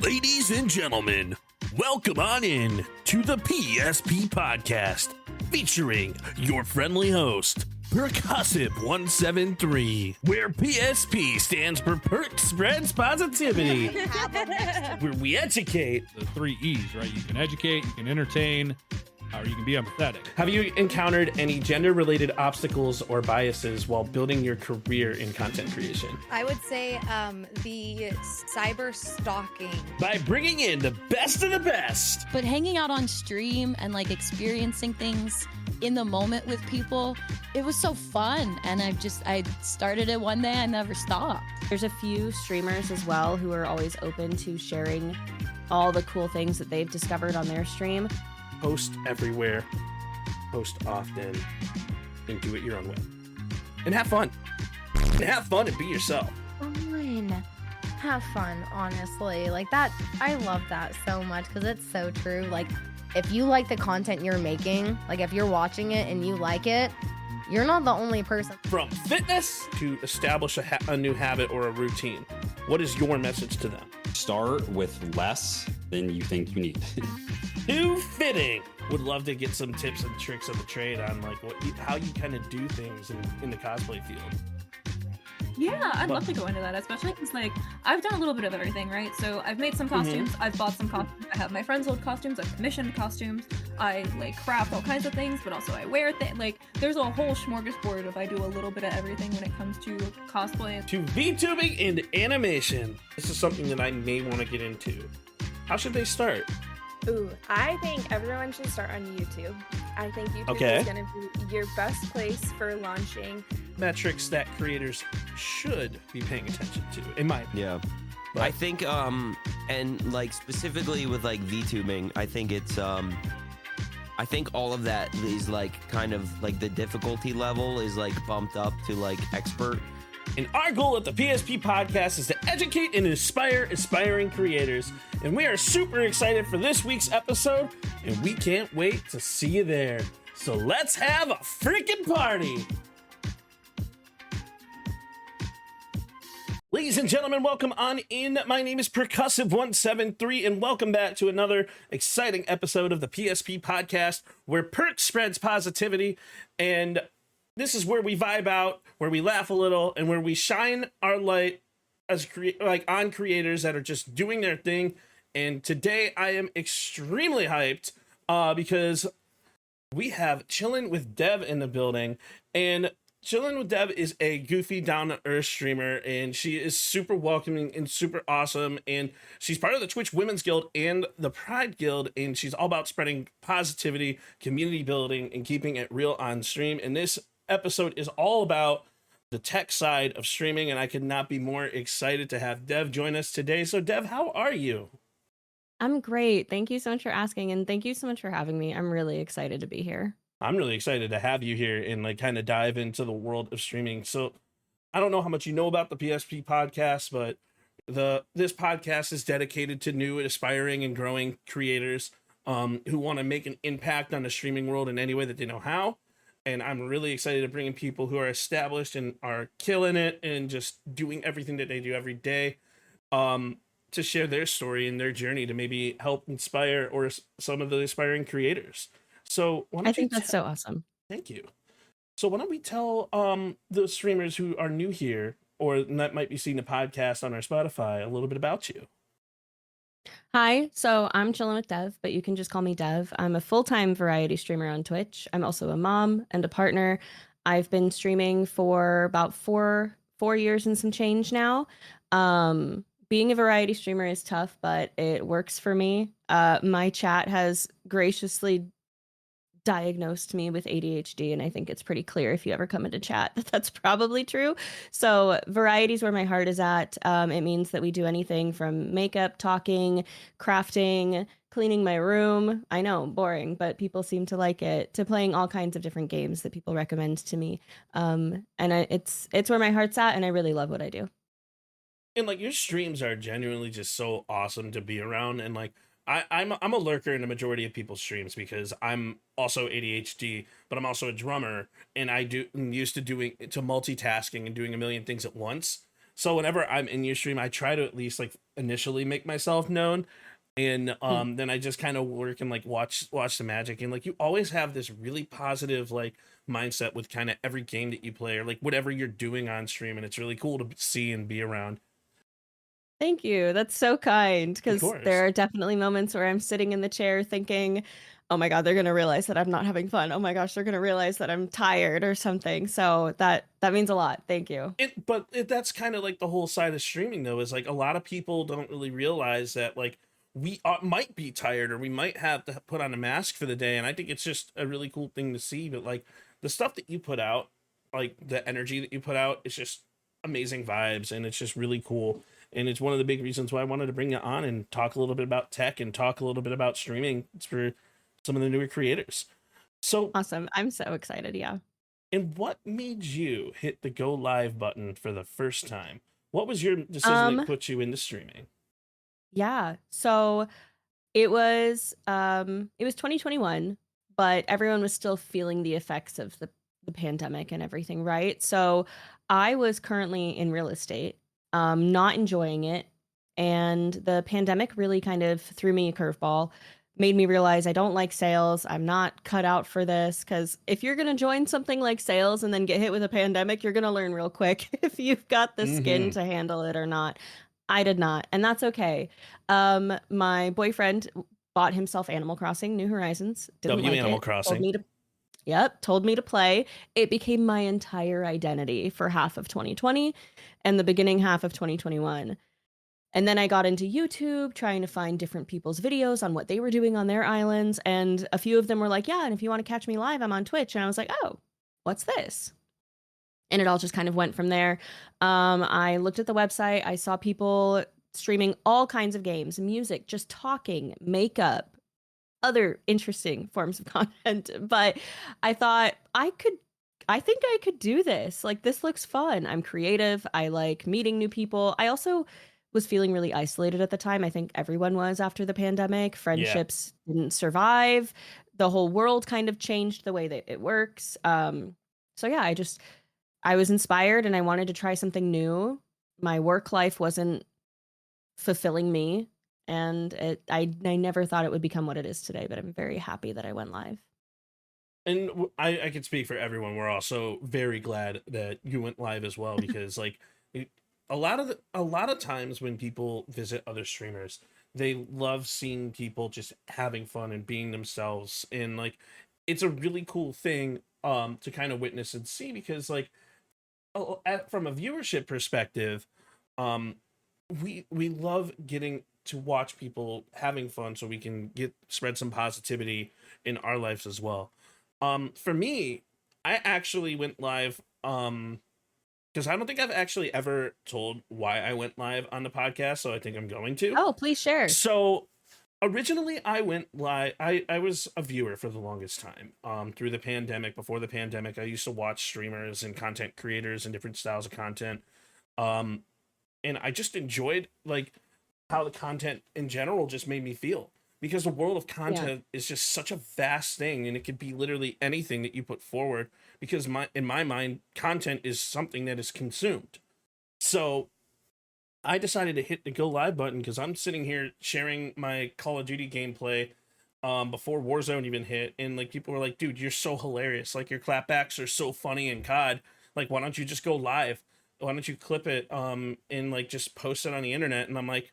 Ladies and gentlemen, welcome on in to the PSP Podcast, featuring your friendly host, Perc 173, where PSP stands for Perc Spreads Positivity, where we educate. The 3 E's, right? You can educate, you can entertain, or you can be empathetic. Have you encountered any gender-related obstacles or biases while building your career in content creation? I would say the cyber stalking. By bringing in the best of the best. But hanging out on stream and like experiencing things in the moment with people, it was so fun. And I started it one day, I never stopped. There's a few streamers as well who are always open to sharing all the cool things that they've discovered on their stream. Post everywhere, post often, and do it your own way. And have fun. And have fun and be yourself. Fun. Have fun, honestly. Like that, I love that so much because it's so true. Like, if you like the content you're making, like if you're watching it and you like it, you're not the only person. From fitness to establish a new habit or a routine, what is your message to them? Start with less than you think you need. Too fitting. Would love to get some tips and tricks of the trade on like how you kind of do things in the cosplay field. Yeah, I'd love to go into that, especially because like I've done a little bit of everything, right? So I've made some costumes, I've bought some costumes, I have my friends' old costumes, I've commissioned costumes, I like craft all kinds of things, but also I wear things. Like there's a whole smorgasbord of I do a little bit of everything when it comes to cosplay. To VTubing and animation, this is something that I may want to get into. How should they start? Ooh, I think everyone should start on YouTube. I think YouTube is going to be your best place for launching metrics that creators should be paying attention to, in my opinion. Yeah. But I think, and like specifically with like VTubing, I think it's, I think all of that is like kind of like the difficulty level is like bumped up to like expert. And our goal at the PSP Podcast is to educate and inspire aspiring creators. And we are super excited for this week's episode, and we can't wait to see you there. So let's have a freaking party! Ladies and gentlemen, welcome on in. My name is Perc 173, and welcome back to another exciting episode of the PSP Podcast, where Perc spreads positivity, and this is where we vibe out, where we laugh a little, and where we shine our light as on creators that are just doing their thing. And today I am extremely hyped because we have ChillinWithDev in the building, and ChillinWithDev is a goofy, down-to-earth streamer, and she is super welcoming and super awesome, and she's part of the Twitch Women's Guild and the Pride Guild, and she's all about spreading positivity, community building, and keeping it real on stream. And this episode is all about the tech side of streaming, and I could not be more excited to have Dev join us today. So Dev, how are you? I'm great. Thank you so much for asking, and thank you so much for having me. I'm really excited to be here. I'm really excited to have you here and like kind of dive into the world of streaming. So I don't know how much you know about the PSP Podcast, but this podcast is dedicated to new, aspiring, and growing creators who want to make an impact on the streaming world in any way that they know how. And I'm really excited to bring in people who are established and are killing it and just doing everything that they do every day to share their story and their journey to maybe help inspire or some of the aspiring creators. So I think that's so awesome. Thank you. So why don't we tell the streamers who are new here or that might be seeing the podcast on our Spotify a little bit about you? Hi, so I'm ChillinWithDev, but you can just call me Dev. I'm a full-time variety streamer on Twitch. I'm also a mom and a partner. I've been streaming for about four years and some change now. Being a variety streamer is tough, but it works for me. My chat has graciously diagnosed me with ADHD, and I think it's pretty clear if you ever come into chat that that's probably true. So variety is where my heart is at. It means that we do anything from makeup, talking, crafting, cleaning my room. I know, boring, but people seem to like it, to playing all kinds of different games that people recommend to me. It's where my heart's at, and I really love what I do. And like your streams are genuinely just so awesome to be around, and like I'm a lurker in the majority of people's streams because I'm also ADHD, but I'm also a drummer, and I'm used to multitasking and doing a million things at once. So whenever I'm in your stream, I try to at least like initially make myself known. And then I just kind of work and like watch the magic, and like you always have this really positive like mindset with kind of every game that you play or like whatever you're doing on stream, and it's really cool to see and be around. Thank you. That's so kind, because course. there are definitely moments where I'm sitting in the chair thinking, oh my God, they're going to realize that I'm not having fun. Oh my gosh, they're going to realize that I'm tired or something. So that means a lot. Thank you. That's kind of like the whole side of streaming though, is like a lot of people don't really realize that like we might be tired or we might have to put on a mask for the day. And I think it's just a really cool thing to see. But like the stuff that you put out, like the energy that you put out, it's just amazing vibes, and it's just really cool. And it's one of the big reasons why I wanted to bring you on and talk a little bit about tech and talk a little bit about streaming. It's for some of the newer creators. So awesome. I'm so excited. Yeah. And what made you hit the go live button for the first time? What was your decision that put you into streaming? Yeah. So it was 2021, but everyone was still feeling the effects of the pandemic and everything, right? So I was currently in real estate, not enjoying it. And the pandemic really kind of threw me a curveball, made me realize I don't like sales. I'm not cut out for this, because if you're going to join something like sales and then get hit with a pandemic, you're going to learn real quick if you've got the skin to handle it or not. I did not, and that's okay. My boyfriend bought himself Animal Crossing New Horizons. Didn't like Animal it. Crossing. Told me to play. It became my entire identity for half of 2020 and the beginning half of 2021. And then I got into YouTube trying to find different people's videos on what they were doing on their islands. And a few of them were like, yeah, and if you want to catch me live, I'm on Twitch. And I was like, oh, what's this? And it all just kind of went from there. I looked at the website. I saw people streaming all kinds of games, music, just talking, makeup, other interesting forms of content. But I thought I think I could do this. Like, this looks fun. I'm creative. I like meeting new people. I also was feeling really isolated at the time. I think everyone was after the pandemic. Friendships didn't survive. The whole world kind of changed the way that it works. So yeah, I was inspired and I wanted to try something new. My work life wasn't fulfilling me, and I never thought it would become what it is today, but I'm very happy that I went live. And I can speak for everyone. We're also very glad that you went live as well, because like a lot of times when people visit other streamers, they love seeing people just having fun and being themselves, and like it's a really cool thing to kind of witness and see, because like from a viewership perspective, we love getting to watch people having fun so we can spread some positivity in our lives as well. For me, I actually went live because I don't think I've actually ever told why I went live on the podcast, so I think I'm going to. Oh, please share. So originally I went live, I was a viewer for the longest time. Through the pandemic, before the pandemic, I used to watch streamers and content creators and different styles of content. And I just enjoyed like how the content in general just made me feel, because the world of content is just such a vast thing, and it could be literally anything that you put forward, because in my mind, content is something that is consumed. So I decided to hit the go live button because I'm sitting here sharing my Call of Duty gameplay before Warzone even hit, and like people were like, dude, you're so hilarious, like your clapbacks are so funny in COD, like why don't you just go live, why don't you clip it and like just post it on the internet? And I'm like,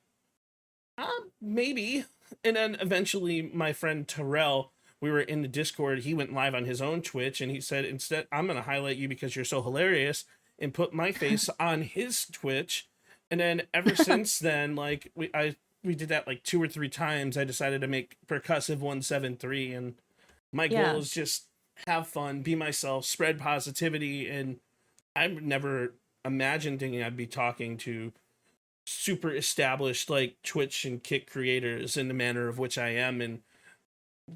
maybe. And then eventually my friend Terrell, we were in the Discord, he went live on his own Twitch, and he said, instead, I'm going to highlight you because you're so hilarious, and put my face on his Twitch. And then ever since then, like we did that like 2 or 3 times. I decided to make Percussive 173, and my goal is just have fun, be myself, spread positivity. And I've never imagined thinking I'd be talking to super established like Twitch and Kick creators in the manner of which I am. And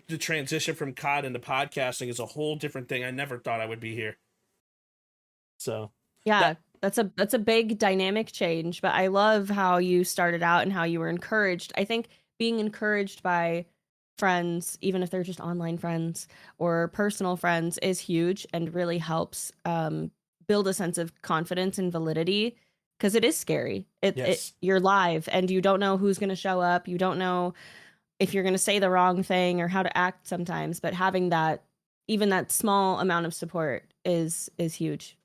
the transition from COD into podcasting is a whole different thing. I never thought I would be here. So yeah, that's a big dynamic change, but I love how you started out and how you were encouraged. I think being encouraged by friends, even if they're just online friends or personal friends, is huge and really helps build a sense of confidence and validity because it is scary. You're live and you don't know who's going to show up. You don't know if you're going to say the wrong thing or how to act sometimes, but having that, even that small amount of support is huge.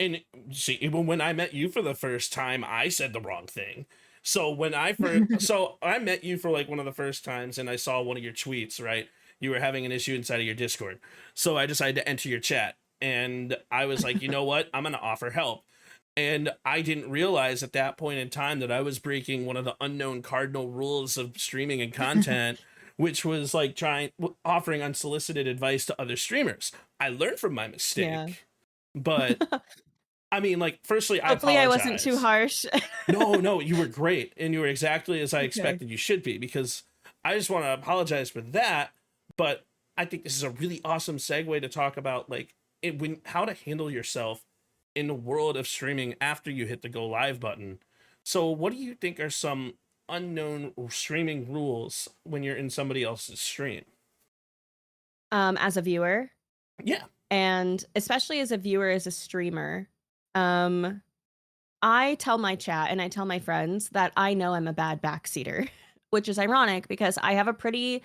And see, even when I met you for the first time, I said the wrong thing. So when I first, so I met you for like one of the first times, and I saw one of your tweets, right? You were having an issue inside of your Discord. So I decided to enter your chat, and I was like, you know what? I'm going to offer help. And I didn't realize at that point in time that I was breaking one of the unknown cardinal rules of streaming and content, which was like offering unsolicited advice to other streamers. I learned from my mistake, but I mean, like, firstly, hopefully I wasn't too harsh. No, you were great. And you were exactly as I expected you should be, because I just want to apologize for that. But I think this is a really awesome segue to talk about like how to handle yourself in the world of streaming after you hit the go live button. So what do you think are some unknown streaming rules when you're in somebody else's stream? As a viewer? Yeah. And especially as a viewer, as a streamer, I tell my chat and I tell my friends that I know I'm a bad backseater, which is ironic because I have a pretty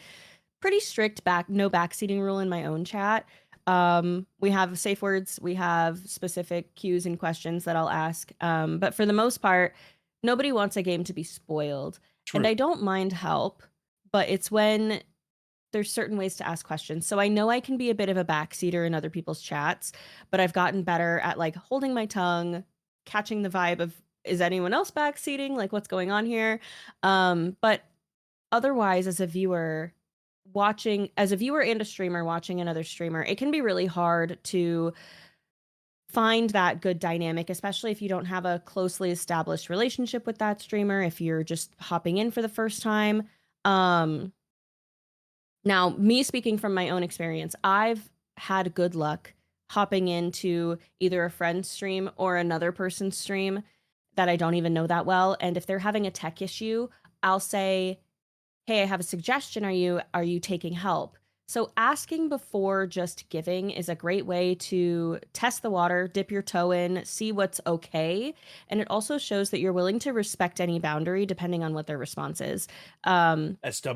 strict no backseating rule in my own chat. We have safe words, we have specific cues and questions that I'll ask. But for the most part, nobody wants a game to be spoiled. True. And I don't mind help, but it's when there's certain ways to ask questions. So I know I can be a bit of a backseater in other people's chats, but I've gotten better at like holding my tongue, catching the vibe of, is anyone else backseating? Like, what's going on here? But otherwise, as a viewer and a streamer watching another streamer, it can be really hard to find that good dynamic, especially if you don't have a closely established relationship with that streamer, if you're just hopping in for the first time. Now, me speaking from my own experience, I've had good luck hopping into either a friend's stream or another person's stream that I don't even know that well. And if they're having a tech issue, I'll say, hey, I have a suggestion. Are you taking help? So asking before just giving is a great way to test the water, dip your toe in, see what's okay. And it also shows that you're willing to respect any boundary depending on what their response is. SW advice.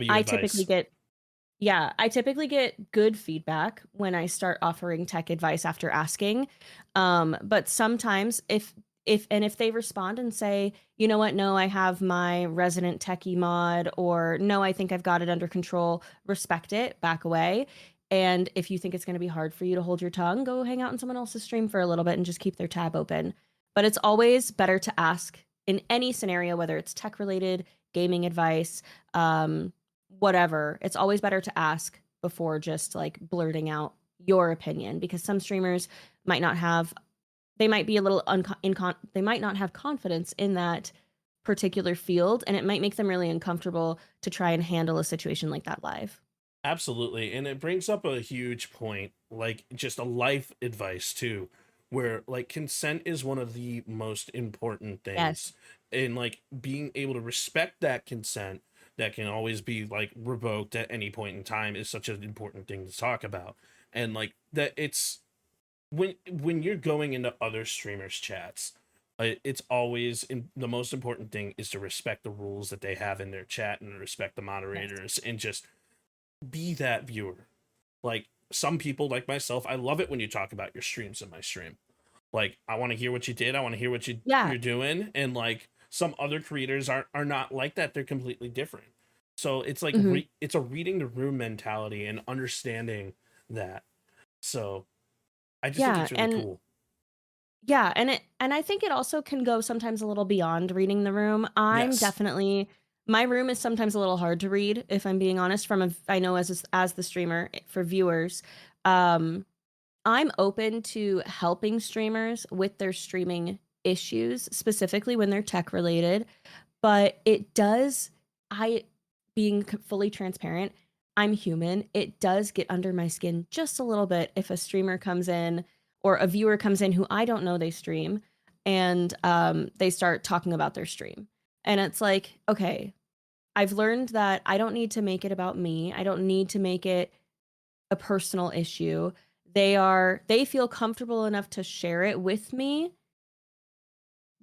I typically get good feedback when I start offering tech advice after asking. But sometimes if they respond and say, you know what, no, I have my resident techie mod, or no, I think I've got it under control, respect it, back away. And if you think it's going to be hard for you to hold your tongue, go hang out in someone else's stream for a little bit and just keep their tab open. But it's always better to ask in any scenario, whether it's tech related, gaming advice, whatever. It's always better to ask before just like blurting out your opinion, because some streamers might not have, they might be a little they might not have confidence in that particular field, and it might make them really uncomfortable to try and handle a situation like that live. Absolutely. And it brings up a huge point, like just a life advice too, where like consent is one of the most important things. Yes. And like being able to respect that consent that can always be like revoked at any point in time is such an important thing to talk about. And like that, it's when you're going into other streamers chats, it's always the most important thing is to respect the rules that they have in their chat and respect the moderators. Yes. And just be that viewer. Like some people like myself, I love it when you talk about your streams in my stream. Like I want to hear what you did. I want to hear what you're doing. And like some other creators are not like that. They're completely different. So it's like it's a reading the room mentality and understanding that. So I just think it's really cool. Yeah, and I think it also can go sometimes a little beyond reading the room. I'm definitely, my room is sometimes a little hard to read, if I'm being honest, I know as the streamer for viewers. I'm open to helping streamers with their streaming issues, specifically when they're tech related, but being fully transparent, I'm human. It does get under my skin just a little bit if a streamer comes in or a viewer comes in who I don't know they stream, and they start talking about their stream. And it's like, okay, I've learned that I don't need to make it about me. I don't need to make it a personal issue. They feel comfortable enough to share it with me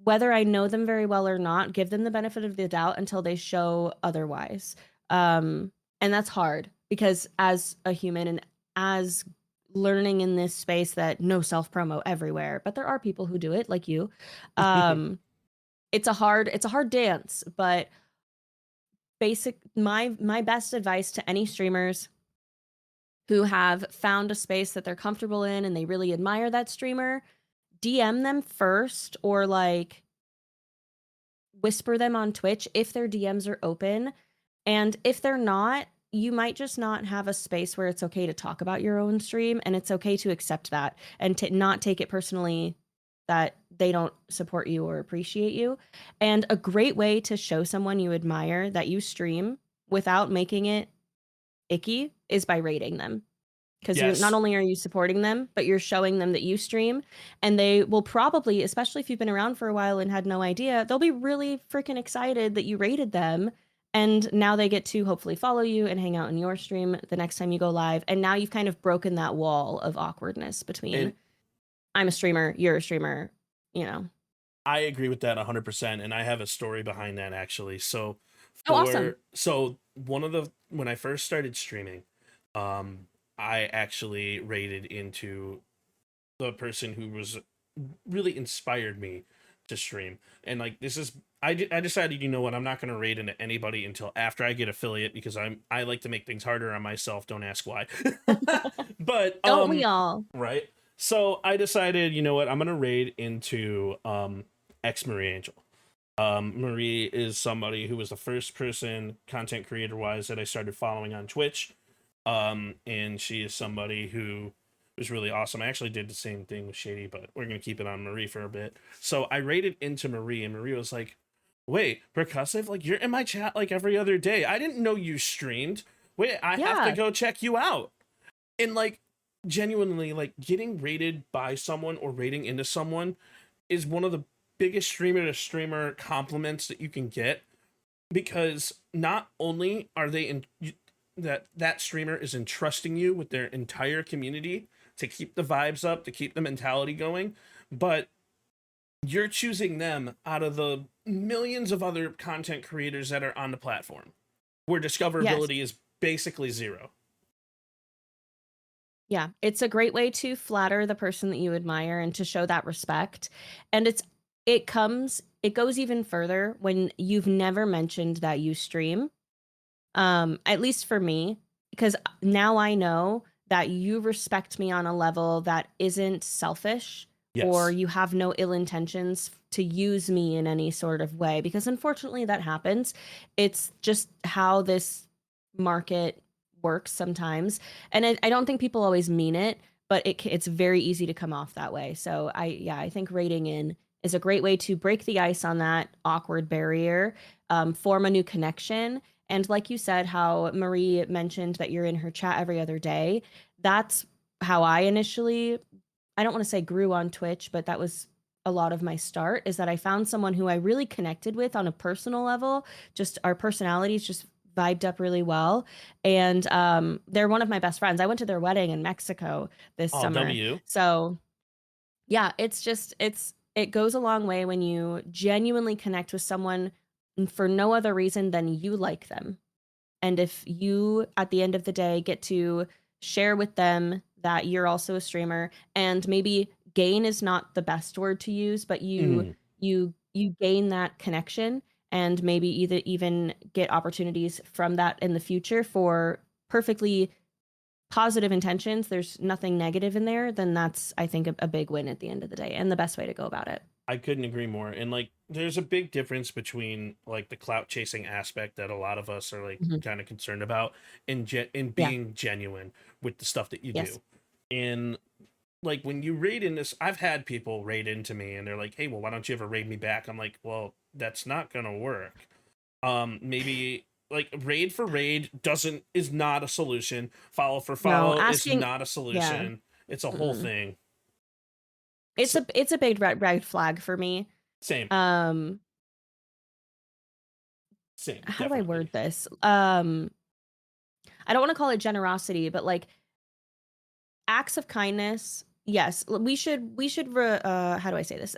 whether I know them very well or not, give them the benefit of the doubt until they show otherwise. And that's hard because as a human and as learning in this space that no self-promo everywhere, but there are people who do it like you. It's a hard dance, but my best advice to any streamers who have found a space that they're comfortable in and they really admire that streamer, DM them first or like whisper them on Twitch if their DMs are open. And if they're not, you might just not have a space where it's okay to talk about your own stream, and it's okay to accept that and to not take it personally that they don't support you or appreciate you. And a great way to show someone you admire that you stream without making it icky is by rating them. Because Yes. not only are you supporting them, but you're showing them that you stream, and they will probably, especially if you've been around for a while and had no idea, they'll be really freaking excited that you rated them. And now they get to hopefully follow you and hang out in your stream the next time you go live. And now you've kind of broken that wall of awkwardness between I'm a streamer, you're a streamer, you know. I agree with that 100%, and I have a story behind that actually. So, awesome. So when I first started streaming, I actually rated into the person who was really inspired me to stream, and like I decided, you know what, I'm not going to raid into anybody until after I get affiliate because I like to make things harder on myself. Don't ask why. But don't we all? Right. So I decided, you know what, I'm going to raid into X Marie Angel. Marie is somebody who was the first person content creator wise that I started following on Twitch. And she is somebody who was really awesome. I actually did the same thing with Shady, but we're going to keep it on Marie for a bit. So I raided into Marie, and Marie was like, wait, Percussive, like you're in my chat like every other day. I didn't know you streamed. Wait, I have to go check you out. And like, genuinely, like getting rated by someone or rating into someone is one of the biggest streamer to streamer compliments that you can get, because not only are they that streamer is entrusting you with their entire community to keep the vibes up, to keep the mentality going, but you're choosing them out of the millions of other content creators that are on the platform where discoverability is basically zero. Yeah, it's a great way to flatter the person that you admire and to show that respect. And it goes even further when you've never mentioned that you stream. At least for me, because now I know that you respect me on a level that isn't selfish, or you have no ill intentions to use me in any sort of way, because unfortunately that happens. It's just how this market works sometimes. And I don't think people always mean it, but it's very easy to come off that way. So I think rating in is a great way to break the ice on that awkward barrier, form a new connection. And like you said, how Marie mentioned that you're in her chat every other day, that's how I initially, I don't want to say grew on Twitch, but that was a lot of my start, is that I found someone who I really connected with on a personal level. Just our personalities just vibed up really well. And they're one of my best friends. I went to their wedding in Mexico this summer. W. So yeah, it goes a long way when you genuinely connect with someone for no other reason than you like them. And if you, at the end of the day, get to share with them that you're also a streamer, and maybe gain is not the best word to use, but you gain that connection, and maybe even get opportunities from that in the future for perfectly positive intentions, there's nothing negative in there, then that's, I think, a big win at the end of the day, and the best way to go about it. I couldn't agree more. And like, there's a big difference between like the clout chasing aspect that a lot of us are like kind of concerned about, in being genuine with the stuff that you do. And like, when you raid in this, I've had people raid into me and they're like, hey, well, why don't you ever raid me back? I'm like, well, that's not gonna work. Maybe like raid for raid is not a solution. Follow for follow is not a solution. It's a whole thing. It's a big red flag for me. Same. Same. How do I word this? I don't want to call it generosity, but like acts of kindness, yes, how do I say this?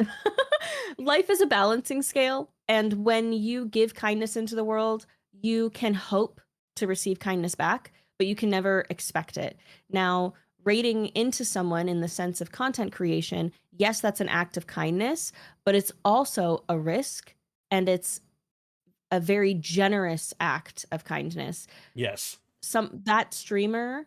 Life is a balancing scale, and when you give kindness into the world, you can hope to receive kindness back, but you can never expect it. Now, rating into someone in the sense of content creation, yes, that's an act of kindness, but it's also a risk, and it's a very generous act of kindness. Yes. That streamer,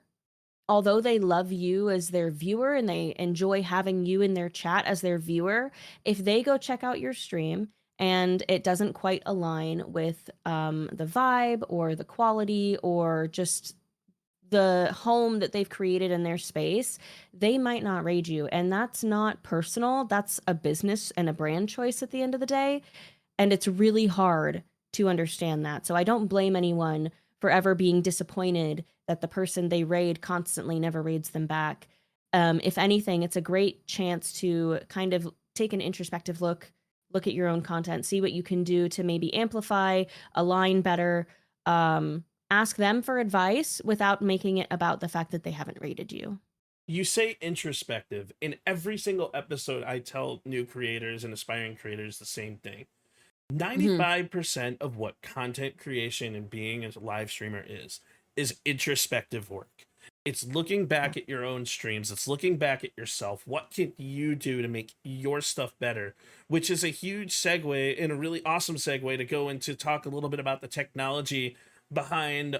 although they love you as their viewer and they enjoy having you in their chat as their viewer, if they go check out your stream and it doesn't quite align with the vibe or the quality or just the home that they've created in their space, they might not raid you. And that's not personal. That's a business and a brand choice at the end of the day. And it's really hard to understand that. So I don't blame anyone for ever being disappointed that the person they raid constantly never raids them back. If anything, it's a great chance to kind of take an introspective look at your own content, see what you can do to maybe amplify, align better, ask them for advice without making it about the fact that they haven't rated you. You say introspective. In every single episode, I tell new creators and aspiring creators the same thing. 95% of what content creation and being a live streamer is introspective work. It's looking back at your own streams. It's looking back at yourself. What can you do to make your stuff better? Which is a huge segue and a really awesome segue to go into talk a little bit about the technology behind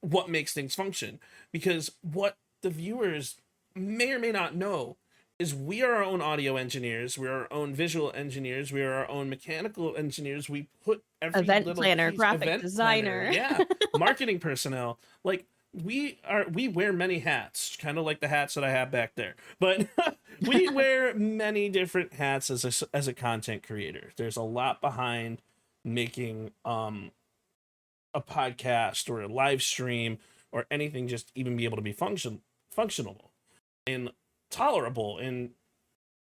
what makes things function. Because what the viewers may or may not know is we are our own audio engineers, we are our own visual engineers, we are our own mechanical engineers. We put every event little planner, piece, graphic event designer, planner, marketing personnel. Like we wear many hats, kind of like the hats that I have back there. But we wear many different hats as a content creator. There's a lot behind making a podcast or a live stream or anything, just even be able to be functional and tolerable in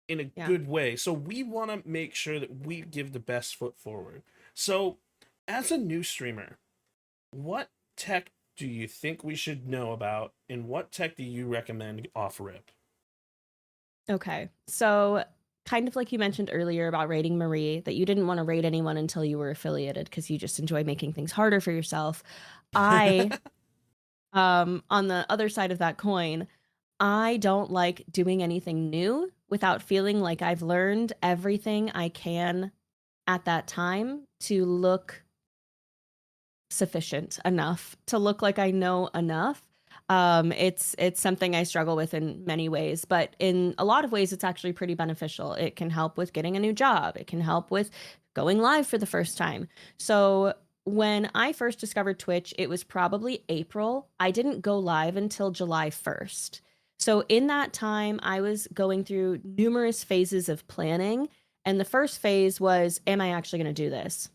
a good way. So we want to make sure that we give the best foot forward. So as a new streamer, what tech do you think we should know about, and what tech do you recommend off rip? Okay, so kind of like you mentioned earlier about rating Marie, that you didn't want to rate anyone until you were affiliated because you just enjoy making things harder for yourself. I on the other side of that coin, I don't like doing anything new without feeling like I've learned everything I can at that time to look sufficient enough, to look like I know enough. It's something I struggle with in many ways, but in a lot of ways, it's actually pretty beneficial. It can help with getting a new job. It can help with going live for the first time. So when I first discovered Twitch, it was probably April. I didn't go live until July 1st. So in that time, I was going through numerous phases of planning. And the first phase was, am I actually going to do this?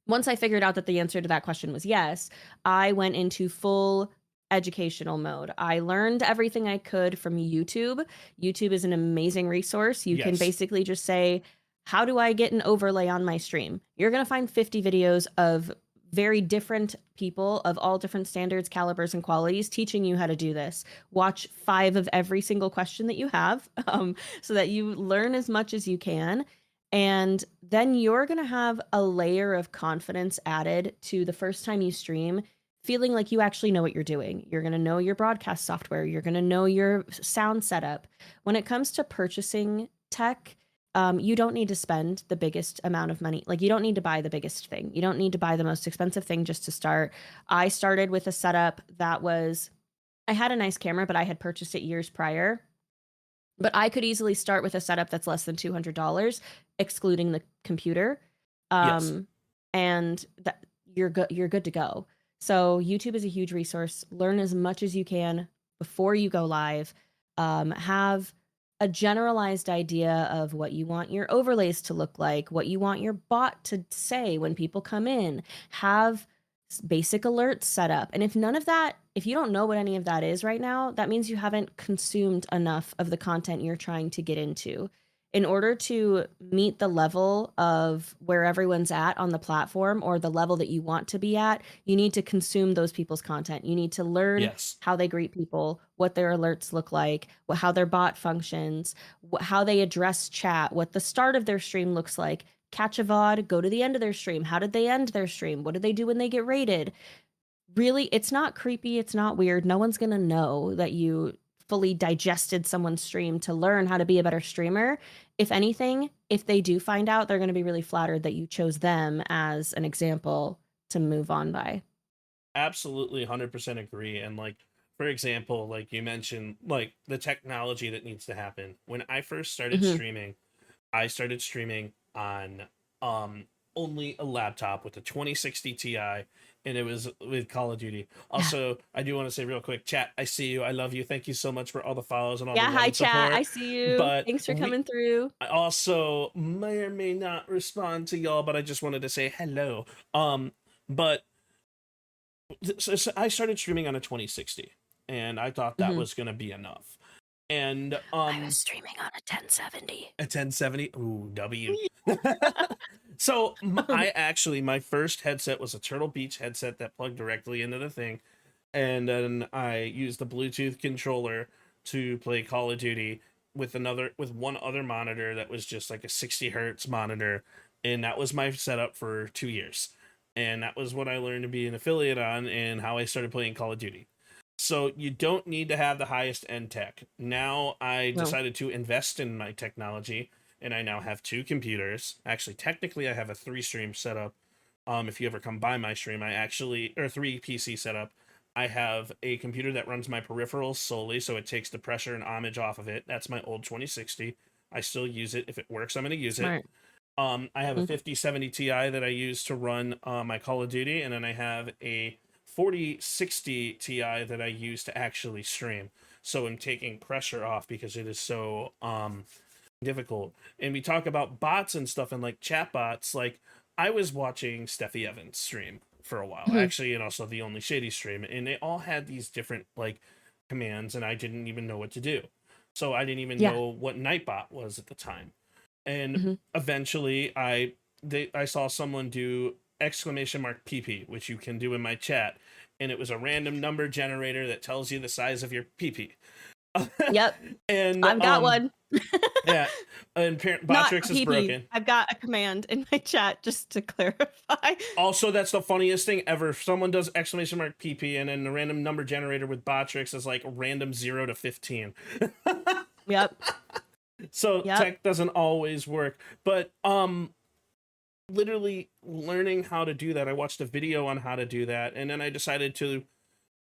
Once I figured out that the answer to that question was yes, I went into full educational mode. I learned everything I could from YouTube. YouTube is an amazing resource. You can basically just say, how do I get an overlay on my stream? You're going to find 50 videos of very different people of all different standards, calibers, and qualities teaching you how to do this. Watch 5 of every single question that you have so that you learn as much as you can. And then you're going to have a layer of confidence added to the first time you stream, feeling like you actually know what you're doing. You're going to know your broadcast software. You're going to know your sound setup. When it comes to purchasing tech, you don't need to spend the biggest amount of money. Like, you don't need to buy the biggest thing. You don't need to buy the most expensive thing just to start. I started with a setup that was, I had a nice camera, but I had purchased it years prior. But I could easily start with a setup that's less than $200, excluding the computer. And that you're good to go. So YouTube is a huge resource. Learn as much as you can before you go live. Have a generalized idea of what you want your overlays to look like, what you want your bot to say when people come in. Have basic alerts set up. And if none of that, if you don't know what any of that is right now, that means you haven't consumed enough of the content you're trying to get into. in order to meet the level of where everyone's at on the platform or the level that you want to be at, you need to consume those people's content. You need to learn how they greet people, what their alerts look like, how their bot functions, how they address chat, what the start of their stream looks like. Catch a VOD, go to the end of their stream. How did they end their stream? What did they do when they get rated? Really, it's not creepy. It's not weird. No one's going to know that you fully digested someone's stream to learn how to be a better streamer. If anything, if they do find out, they're going to be really flattered that you chose them as an example to move on by. Absolutely 100% agree. And like, for example, like you mentioned, like the technology that needs to happen. When I first started streaming, I started streaming on only a laptop with a 2060 Ti, and it was with Call of Duty. Also, I do want to say real quick, chat, I see you. I love you. Thank you so much for all the follows and all the love hi and support. chat. I see you. But thanks for coming through. I also may or may not respond to y'all, but I just wanted to say hello. But so I started streaming on a 2060, and I thought that was going to be enough. And I was streaming on a 1070. A 1070? Ooh, W. So my first headset was a Turtle Beach headset that plugged directly into the thing, and then I used a Bluetooth controller to play Call of Duty with one other monitor that was just like a 60 hertz monitor, and that was my setup for 2 years. And that was what I learned to be an affiliate on and how I started playing Call of Duty. So you don't need to have the highest end tech. Now I decided to invest in my technology, and I now have 2 computers. Actually, technically I have a 3-stream setup. If you ever come by my stream, or 3 PC setup. I have a computer that runs my peripherals solely, so it takes the pressure and ohmage off of it. That's my old 2060. I still use it. If it works, I'm going to use it. I have a 5070 Ti that I use to run my Call of Duty, and then I have a 4060 Ti that I use to actually stream. So I'm taking pressure off because it is so difficult. And we talk about bots and stuff and like chat bots. Like I was watching Steffi Evans stream for a while, actually, and also the Only Shady stream, and they all had these different like commands, and I didn't even know what to do. So I didn't even know what Nightbot was at the time. And eventually I saw someone do !PP, which you can do in my chat, and it was a random number generator that tells you the size of your PP. Yep. And I've got one. Yeah. And Botrix is broken. I've got a command in my chat just to clarify. Also, that's the funniest thing ever. If someone does !PP and then the random number generator with Botrix is like random 0 to 15. Yep. So tech doesn't always work, but literally learning how to do that. I watched a video on how to do that, and then I decided to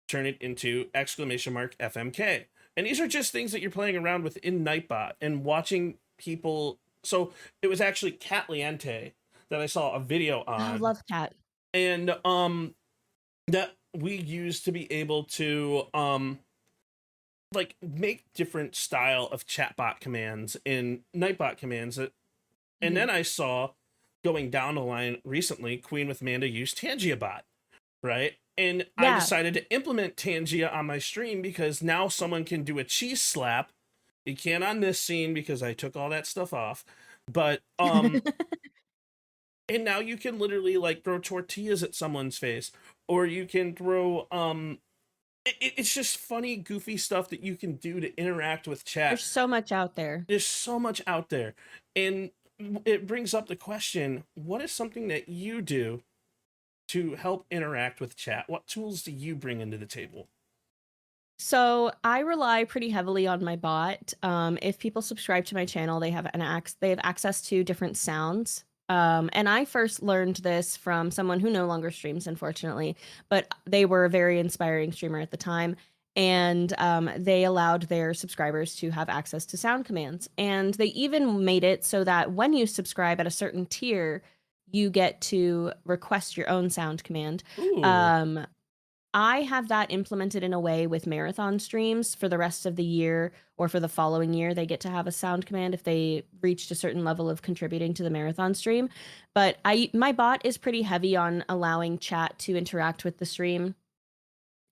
turn it into !FMK. And these are just things that you're playing around with in Nightbot and watching people. So it was actually Cat Liente that I saw a video on. I love Cat. And that we used to be able to like make different style of chatbot commands in Nightbot commands. And then I saw going down the line recently, Queen with Manda used TangiaBot, right? And I decided to implement Tangia on my stream because now someone can do a cheese slap. You can't on this scene because I took all that stuff off. But and now you can literally like throw tortillas at someone's face, or you can throw it's just funny, goofy stuff that you can do to interact with chat. There's so much out there. There's so much out there. And it brings up the question, what is something that you do to help interact with chat? What tools do you bring into the table? So I rely pretty heavily on my bot. If people subscribe to my channel, they have access to different sounds. And I first learned this from someone who no longer streams, unfortunately, but they were a very inspiring streamer at the time. And they allowed their subscribers to have access to sound commands. And they even made it so that when you subscribe at a certain tier, you get to request your own sound command. I have that implemented in a way with marathon streams for the rest of the year, or for the following year, they get to have a sound command if they reached a certain level of contributing to the marathon stream. But my bot is pretty heavy on allowing chat to interact with the stream.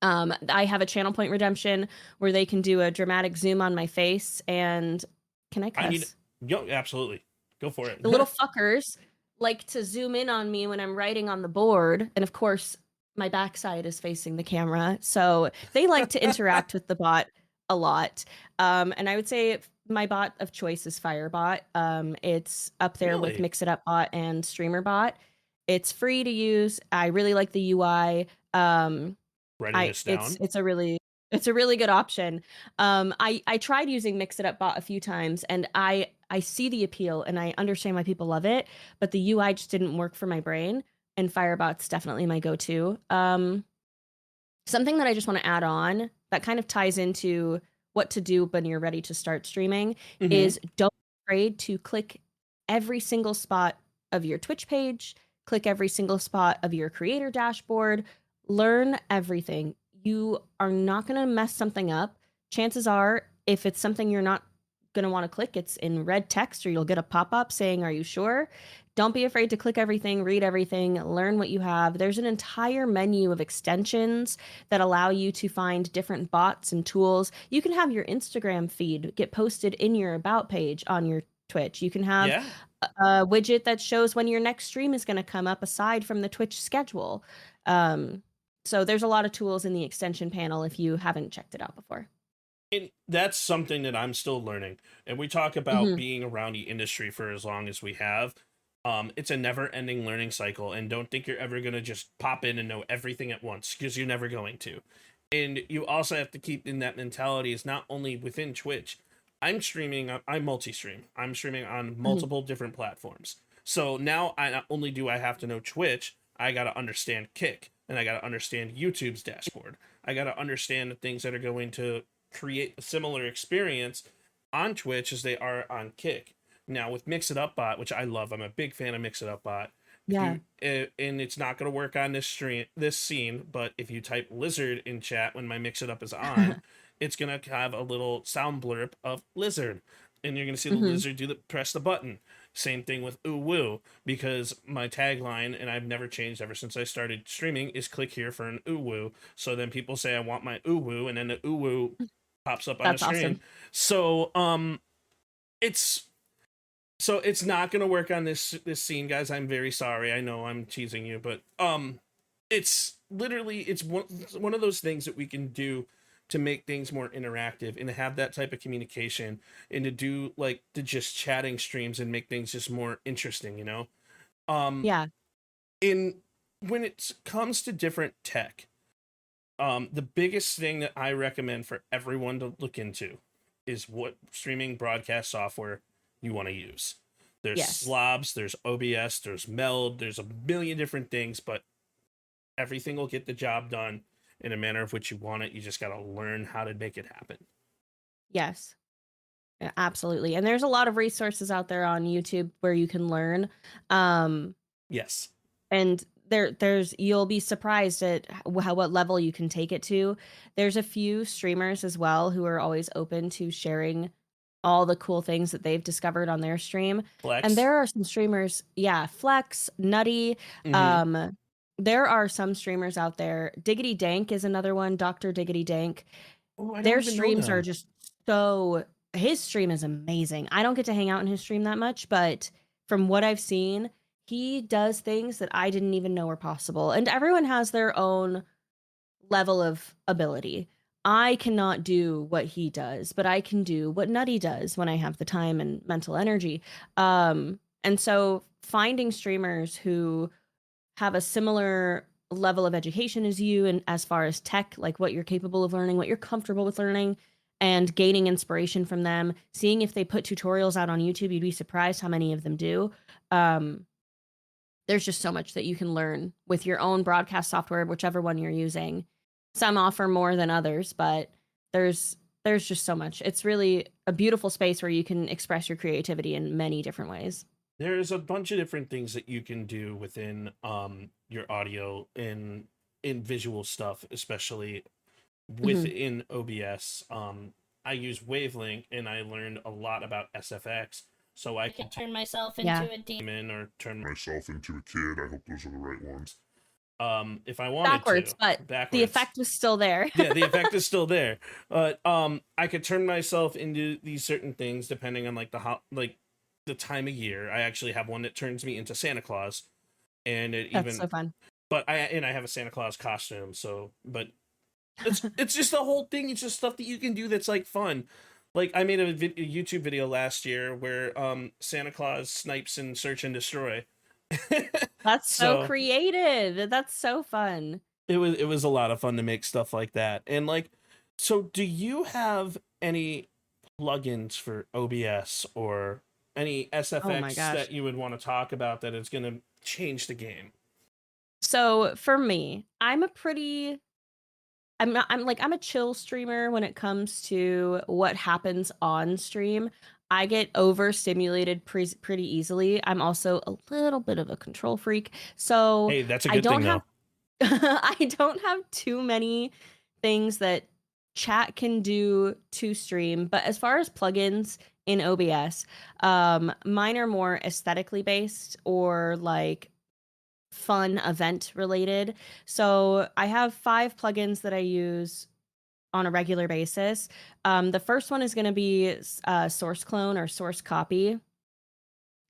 I have a channel point redemption where they can do a dramatic zoom on my face, and can I cuss? Yo, absolutely. Go for it. The little fuckers like to zoom in on me when I'm writing on the board. And of course, my backside is facing the camera. So they like to interact with the bot a lot. And I would say my bot of choice is Firebot. It's up there with Really? Mix It Up Bot and StreamerBot. It's free to use. I really like the UI. Writing this down. It's a really good option. I tried using Mix It Up Bot a few times, and I see the appeal and I understand why people love it, but the UI just didn't work for my brain. And Firebot's definitely my go-to. Something that I just want to add on that kind of ties into what to do when you're ready to start streaming is don't be afraid to click every single spot of your Twitch page, click every single spot of your creator dashboard, learn everything. You are not going to mess something up. Chances are, if it's something you're not going to want to click, it's in red text or you'll get a pop-up saying, "Are you sure?" Don't be afraid to click everything, read everything, learn what you have. There's an entire menu of extensions that allow you to find different bots and tools. You can have your Instagram feed get posted in your about page on your Twitch. You can have a widget that shows when your next stream is going to come up aside from the Twitch schedule. So there's a lot of tools in the extension panel if you haven't checked it out before. And that's something that I'm still learning. And we talk about being around the industry for as long as we have. It's a never-ending learning cycle, and don't think you're ever going to just pop in and know everything at once, because you're never going to. And you also have to keep in that mentality is not only within Twitch. I'm multi-stream. I'm streaming on multiple different platforms. So now not only do I have to know Twitch, I got to understand Kick, and I got to understand YouTube's dashboard. I got to understand the things that are going to create a similar experience on Twitch as they are on Kick. Now with Mix It Up Bot, which I love, I'm a big fan of Mix It Up Bot. And it's not going to work on this scene, but if you type lizard in chat when my Mix It Up is on, it's going to have a little sound blurb of lizard, and you're going to see the lizard press the button. Same thing with ooh woo, because my tagline, and I've never changed ever since I started streaming, is click here for an ooh woo. So then people say I want my ooh woo, and then the ooh woo pops up on the screen. Awesome. So it's not going to work on this scene, guys. I'm very sorry. I know I'm teasing you, but it's one of those things that we can do to make things more interactive and to have that type of communication and to do like the just chatting streams and make things just more interesting, you know? When it comes to different tech, the biggest thing that I recommend for everyone to look into is what streaming broadcast software you want to use. There's Slobs, there's OBS, there's Meld, there's a million different things, but everything will get the job done in a manner of which you want it. You just got to learn how to make it happen. Yes, absolutely. And there's a lot of resources out there on YouTube where you can learn. Yes. And you'll be surprised at what level you can take it to. There's a few streamers as well who are always open to sharing all the cool things that they've discovered on their stream. Flex. And there are some streamers, Flex, Nutty. There are some streamers out there. Diggity Dank is another one, Dr. Diggity Dank. Their streams are just his stream is amazing. I don't get to hang out in his stream that much, but from what I've seen, he does things that I didn't even know were possible. And everyone has their own level of ability. I cannot do what he does, but I can do what Nutty does when I have the time and mental energy. And so finding streamers who have a similar level of education as you, and as far as tech, like what you're capable of learning, what you're comfortable with learning, and gaining inspiration from them, seeing if they put tutorials out on YouTube, you'd be surprised how many of them do. There's just so much that you can learn with your own broadcast software, whichever one you're using. Some offer more than others, but there's just so much. It's really a beautiful space where you can express your creativity in many different ways. There's a bunch of different things that you can do within your audio in visual stuff, especially within OBS. I use Wavelength, and I learned a lot about SFX, so I can turn myself into a demon or turn myself into a kid. I hope those are the right ones. If I wanted backwards, but the effect was still there. Yeah, the effect is still there. But I could turn myself into these certain things depending on like the time of year. I actually have one that turns me into Santa Claus, and That's so fun. But I have a Santa Claus costume, so it's just the whole thing. It's just stuff that you can do that's like fun. Like I made a YouTube video last year where Santa Claus snipes in Search and Destroy. That's so creative. That's so fun. It was a lot of fun to make stuff like that. And like, so do you have any plugins for OBS or any SFX that you would want to talk about that is going to change the game? So for me, I'm a chill streamer when it comes to what happens on stream. I get overstimulated pretty easily. I'm also a little bit of a control freak. So hey, that's a good thing though. I don't have too many things that chat can do to stream, but as far as plugins in OBS, mine are more aesthetically based or like fun event related. So I have 5 plugins that I use on a regular basis. The first one is going to be source clone or source copy.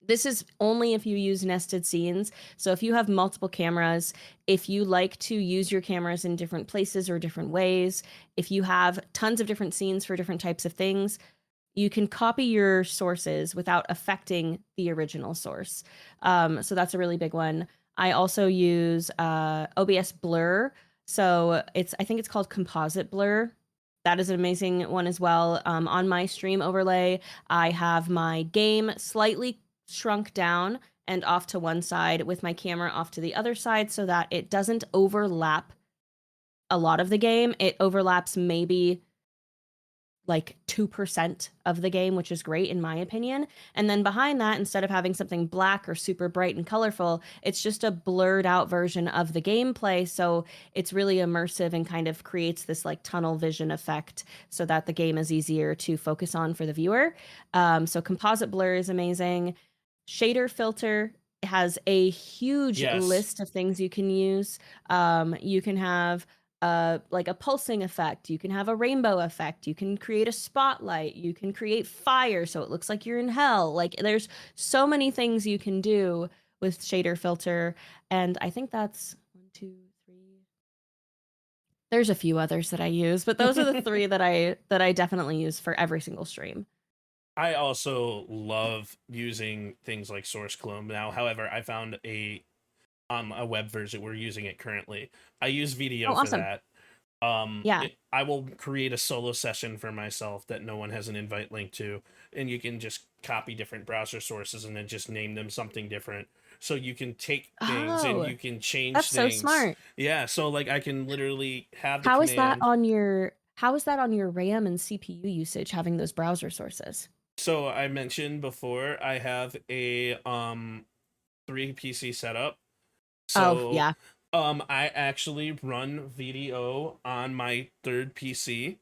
This is only if you use nested scenes. So if you have multiple cameras, if you like to use your cameras in different places or different ways, if you have tons of different scenes for different types of things, you can copy your sources without affecting the original source. So that's a really big one. I also use OBS blur. So I think it's called composite blur. That is an amazing one as well. On my stream overlay, I have my game slightly shrunk down and off to one side with my camera off to the other side so that it doesn't overlap a lot of the game. It overlaps maybe like 2% of the game, which is great in my opinion. And then behind that, instead of having something black or super bright and colorful, it's just a blurred out version of the gameplay. So it's really immersive and kind of creates this like tunnel vision effect so that the game is easier to focus on for the viewer. So composite blur is amazing. Shader filter has a huge list of things you can use. You can have like a pulsing effect. You can have a rainbow effect. You can create a spotlight. You can create fire so it looks like you're in hell. Like there's so many things you can do with shader filter. And I think that's 1, 2, 3. There's a few others that I use, but those are the 3 that I definitely use for every single stream. I also love using things like source clone now. However, I found a web version. We're using it currently. I use video for that. I will create a solo session for myself that no one has an invite link to, and you can just copy different browser sources and then just name them something different. So you can take things and you can change things. That's so smart. Yeah, so like I can literally have the How is that on your RAM and CPU usage, having those browser sources? So I mentioned before I have a 3 PC setup. So I actually run VDO on my 3rd PC.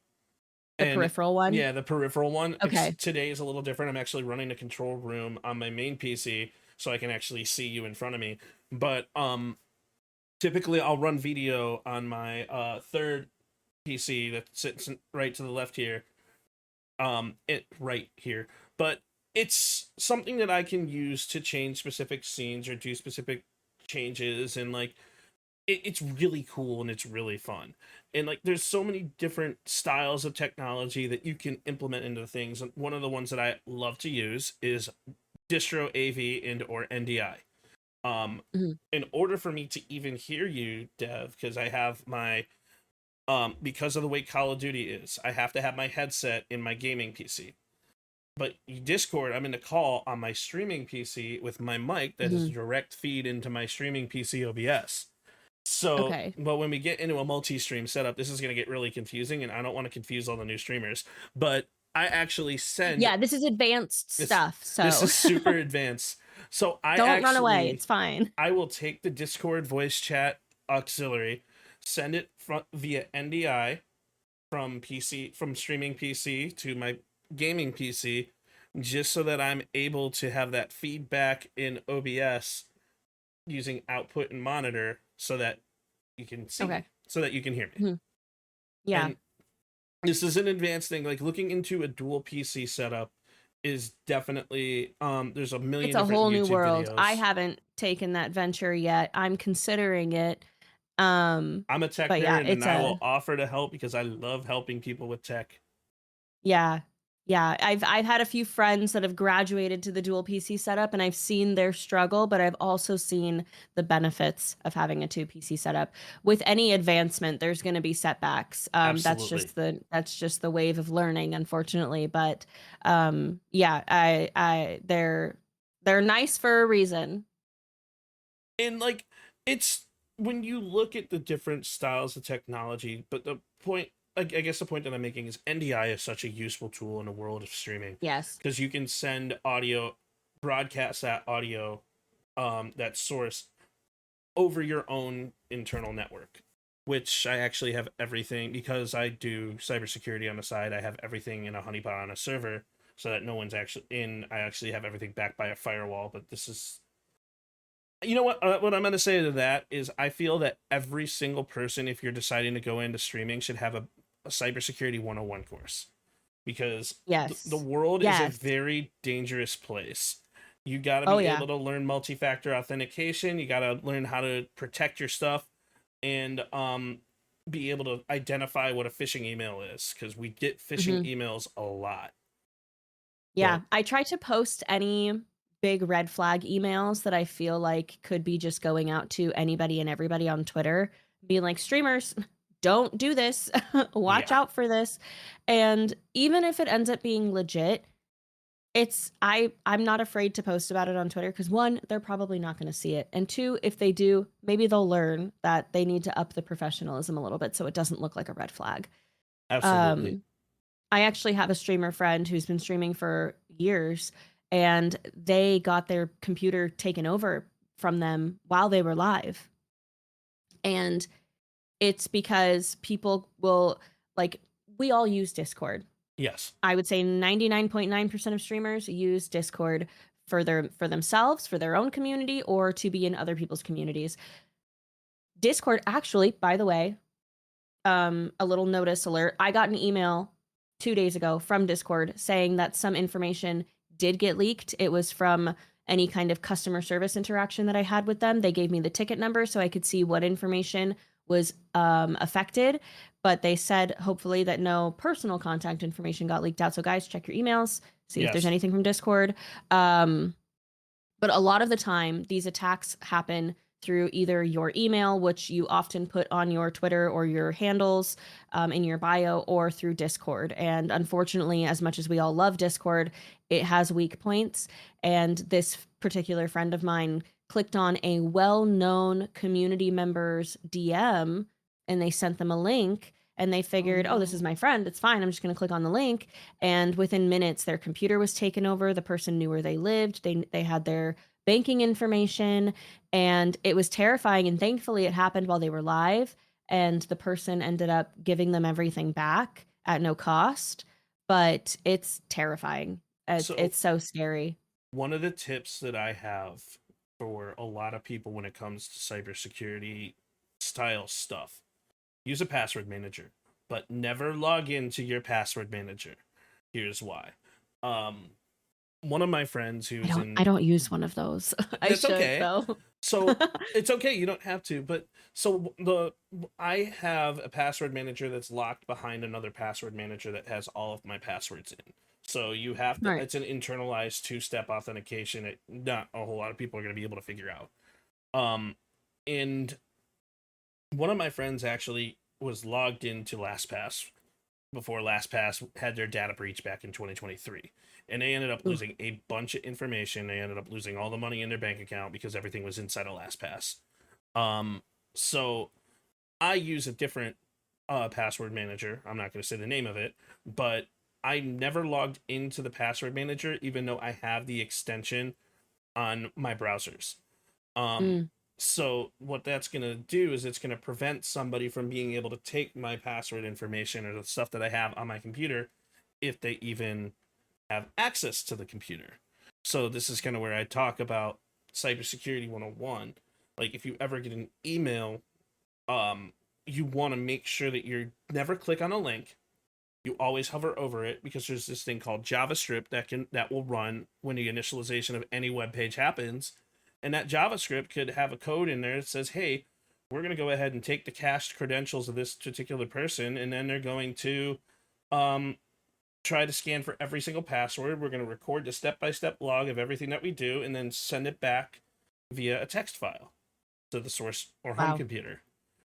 The peripheral one? Yeah, the peripheral one. Okay. Today is a little different. I'm actually running a control room on my main PC so I can actually see you in front of me. But typically I'll run VDO on my 3rd PC that sits right to the left here. Right here. But it's something that I can use to change specific scenes or do specific changes, and like it's really cool and it's really fun. And like there's so many different styles of technology that you can implement into things. And one of the ones that I love to use is distro AV and or NDI. In order for me to even hear you, Dev, because I have my because of the way Call of Duty is, I have to have my headset in my gaming PC. But Discord, I'm in the call on my streaming PC with my mic that is direct feed into my streaming PC OBS. So, but when we get into a multi-stream setup, this is going to get really confusing, and I don't want to confuse all the new streamers. But I actually send... Yeah, this is advanced stuff, so... This is super advanced. So Don't run away, it's fine. I will take the Discord voice chat auxiliary, send it via NDI from streaming PC to my gaming PC, just so that I'm able to have that feedback in OBS using output and monitor so that you can see me, so that you can hear me. Yeah. And this is an advanced thing. Like looking into a dual PC setup is definitely there's a million It's a different whole new YouTube world. videos. I haven't taken that venture yet. I'm considering it. I'm a tech But yeah, nerd, and it's I will offer to help because I love helping people with tech. yeah. Yeah, I've had a few friends that have graduated to the dual PC setup, and I've seen their struggle, but I've also seen the benefits of having a 2 PC setup. With any advancement, there's going to be setbacks. Absolutely. That's just the wave of learning, unfortunately. But yeah, they're nice for a reason. And like, it's when you look at the different styles of technology, but the point, like, I guess the point that I'm making is NDI is such a useful tool in the world of streaming. Yes. Because you can send audio, broadcast that audio, that source over your own internal network, which I actually have everything because I do cybersecurity on the side. I have everything in a honeypot on a server so that no one's actually in. I actually have everything backed by a firewall, but this is, you know what I'm going to say to that is I feel that every single person, if you're deciding to go into streaming, should have a cybersecurity 101 course, because Yes. the world is a Yes. very dangerous place. You got to be Oh, yeah. able to learn multi-factor authentication. You got to learn how to protect your stuff, and be able to identify what a phishing email is, because we get phishing emails a lot. Yeah, But I try to post any big red flag emails that I feel like could be just going out to anybody and everybody on Twitter, being like, streamers, don't do this. Watch Yeah. out for this. And even if it ends up being legit, I'm not afraid to post about it on Twitter because one, they're probably not going to see it. And two, if they do, maybe they'll learn that they need to up the professionalism a little bit so it doesn't look like a red flag. absolutely. I actually have a streamer friend who's been streaming for years, and they got their computer taken over from them while they were live. And it's because people will, like, we all use Discord. Yes. I would say 99.9% of streamers use Discord for themselves, for their own community, or to be in other people's communities. Discord, actually, by the way, a little notice alert. I got an email 2 days ago from Discord saying that some information did get leaked. It was from any kind of customer service interaction that I had with them. They gave me the ticket number so I could see what information was affected, but they said hopefully that no personal contact information got leaked out. So guys, check your emails, see if there's Yes. anything from Discord. But a lot of the time, these attacks happen through either your email, which you often put on your Twitter or your handles in your bio, or through Discord. And unfortunately, as much as we all love Discord, it has weak points. And this particular friend of mine clicked on a well-known community member's DM, and they sent them a link. And they figured, oh, this is my friend. It's fine. I'm just going to click on the link. And within minutes, their computer was taken over. The person knew where they lived. They had their banking information, and it was terrifying. And thankfully, it happened while they were live, and the person ended up giving them everything back at no cost. But it's terrifying. It's so scary. One of the tips that I have for a lot of people when it comes to cybersecurity style stuff: use a password manager, but never log into your password manager. Here's why. One of my friends who's I don't use one of those. I should, okay. though. So it's okay, you don't have to. But so I have a password manager that's locked behind another password manager that has all of my passwords in. So you have to. Right. It's an internalized 2-step authentication. It not a whole lot of people are going to be able to figure out. And one of my friends actually was logged into LastPass before LastPass had their data breach back in 2023. And they ended up losing a bunch of information. They ended up losing all the money in their bank account because everything was inside of LastPass. So I use a different password manager. I'm not going to say the name of it, but I never logged into the password manager, even though I have the extension on my browsers. So what that's going to do is it's going to prevent somebody from being able to take my password information or the stuff that I have on my computer if they even have access to the computer. So this is kind of where I talk about cybersecurity 101. Like, if you ever get an email, you want to make sure that you never click on a link, you always hover over it because there's this thing called JavaScript that will run when the initialization of any web page happens. And that JavaScript could have a code in there that says, hey, we're going to go ahead and take the cached credentials of this particular person, and then they're going to try to scan for every single password. We're going to record the step-by-step log of everything that we do and then send it back via a text file to the source or home computer.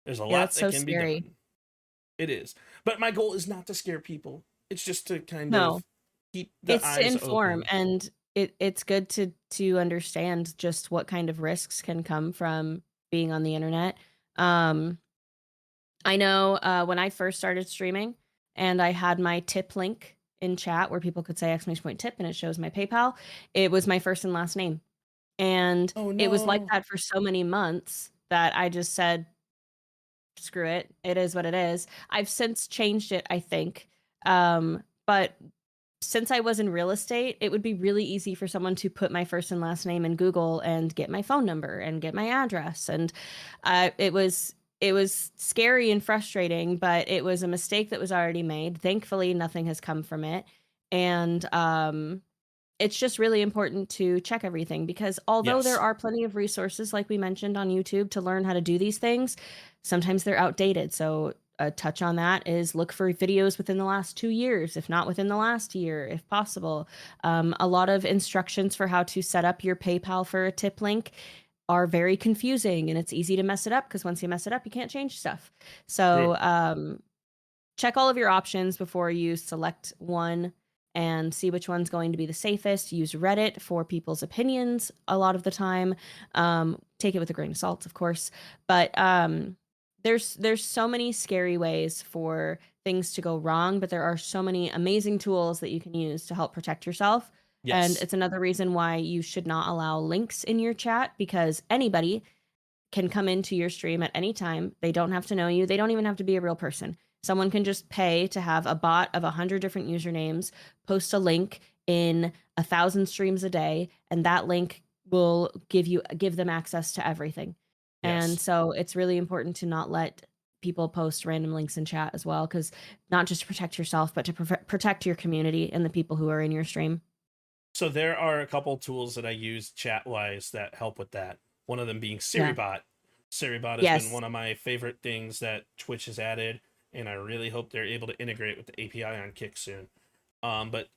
There's a lot that can be done. It is. But my goal is not to scare people. It's just to kind of keep the eyes open. It's to inform, and it's good to understand just what kind of risks can come from being on the internet. I know when I first started streaming and I had my tip link in chat where people could say !tip and it shows my PayPal, it was my first and last name. And it was like that for so many months that I just said, screw it. It is what it is. I've since changed it, I think. But since I was in real estate, it would be really easy for someone to put my first and last name in Google and get my phone number and get my address. And it was scary and frustrating, but it was a mistake that was already made. Thankfully, nothing has come from it. And it's just really important to check everything, because although there are plenty of resources, like we mentioned on YouTube, to learn how to do these things, sometimes they're outdated. So a touch on that is look for videos within the last 2 years, if not within the last year, if possible. A lot of instructions for how to set up your PayPal for a tip link are very confusing, and it's easy to mess it up because once you mess it up, you can't change stuff. So check all of your options before you select one and see which one's going to be the safest. Use Reddit for people's opinions a lot of the time. Take it with a grain of salt, of course. But there's so many scary ways for things to go wrong, but there are so many amazing tools that you can use to help protect yourself. And it's another reason why you should not allow links in your chat, because anybody can come into your stream at any time. They don't have to know you. They don't even have to be a real person. Someone can just pay to have a bot of 100 different usernames post a link in 1,000 streams a day, and that link will give them access to everything. And so it's really important to not let people post random links in chat as well, because not just to protect yourself, but to protect your community and the people who are in your stream. So there are a couple tools that I use chat-wise that help with that. One of them being SiriBot. SiriBot has been one of my favorite things that Twitch has added, and I really hope they're able to integrate with the API on Kick soon. But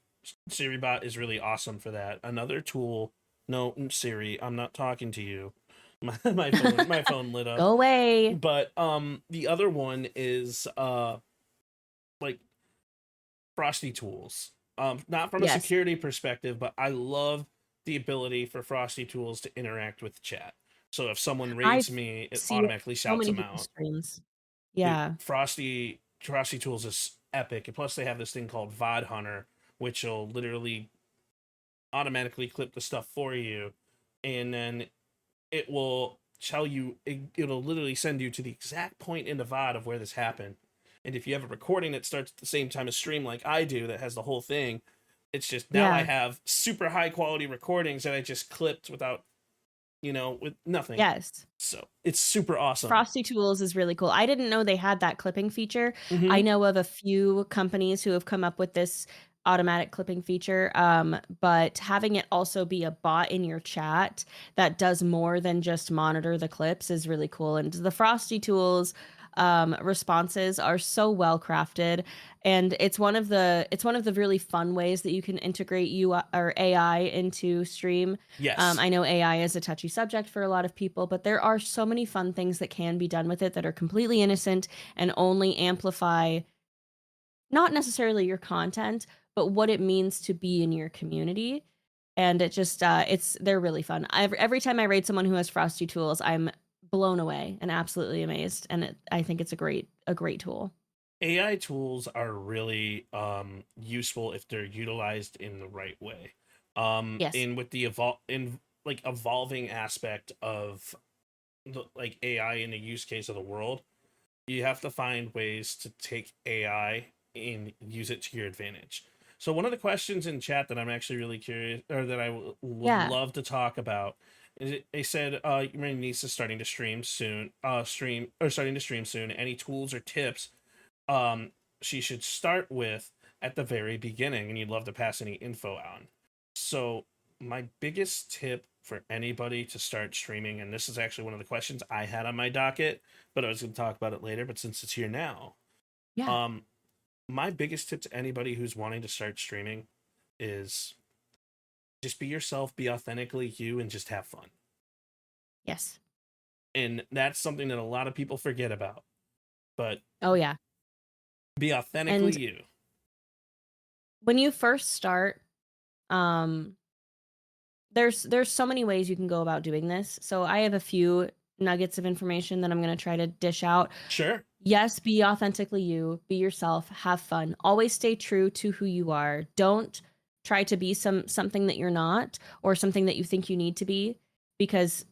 SiriBot is really awesome for that. Another tool, no, Siri, I'm not talking to you. My phone lit up. Go away. But the other one is like Frosty tools. Not from a security perspective, but I love the ability for Frosty tools to interact with chat. So if someone raids me, it automatically shouts them out. Streams. Dude, Frosty tools is epic. And plus they have this thing called VOD Hunter, which will literally automatically clip the stuff for you, and then it will tell you, it'll literally send you to the exact point in the VOD of where this happened. And if you have a recording that starts at the same time as stream like I do, that has the whole thing, it's just now I have super high quality recordings that I just clipped without, with nothing. Yes. So it's super awesome. Frosty Tools is really cool. I didn't know they had that clipping feature. I know of a few companies who have come up with this automatic clipping feature, but having it also be a bot in your chat that does more than just monitor the clips is really cool. And the Frosty Tools responses are so well crafted, and it's one of the really fun ways that you can integrate or AI into stream. I know AI is a touchy subject for a lot of people, but there are so many fun things that can be done with it that are completely innocent and only amplify not necessarily your content, but what it means to be in your community. And it just they're really fun. Every time I raid someone who has Frosty Tools, I'm blown away and absolutely amazed, and I think it's a great tool. AI tools are really useful if they're utilized in the right way. And with the evolving aspect of AI in the use case of the world, you have to find ways to take AI and use it to your advantage. So one of the questions in chat that I'm actually really curious, or that I would love to talk about, they said, my niece is starting to stream soon. Any tools or tips she should start with at the very beginning, and you'd love to pass any info on. So my biggest tip for anybody to start streaming, and this is actually one of the questions I had on my docket, but I was going to talk about it later, but since it's here now, my biggest tip to anybody who's wanting to start streaming is just be yourself, be authentically you, and just have fun. Yes. And that's something that a lot of people forget about. But oh yeah, be authentically and you. When you first start, there's so many ways you can go about doing this. So I have a few nuggets of information that I'm going to try to dish out. Sure. Yes, be authentically you, be yourself, have fun. Always stay true to who you are. Don't try to be something that you're not, or something that you think you need to be, because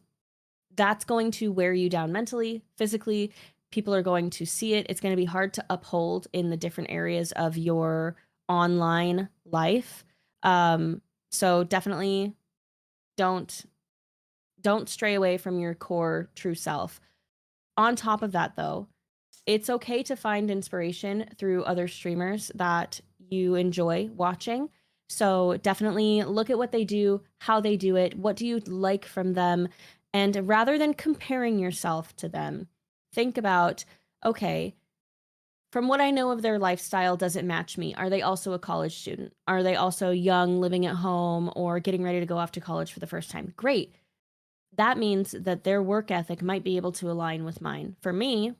that's going to wear you down mentally, physically. People are going to see it. It's going to be hard to uphold in the different areas of your online life. So definitely don't stray away from your core true self. On top of that, though, it's okay to find inspiration through other streamers that you enjoy watching. So definitely look at what they do, how they do it, what do you like from them, and rather than comparing yourself to them, think about, okay, from what I know of their lifestyle, does it match me? Are they also a college student? Are they also young, living at home, or getting ready to go off to college for the first time? Great. That means that their work ethic might be able to align with mine. For me,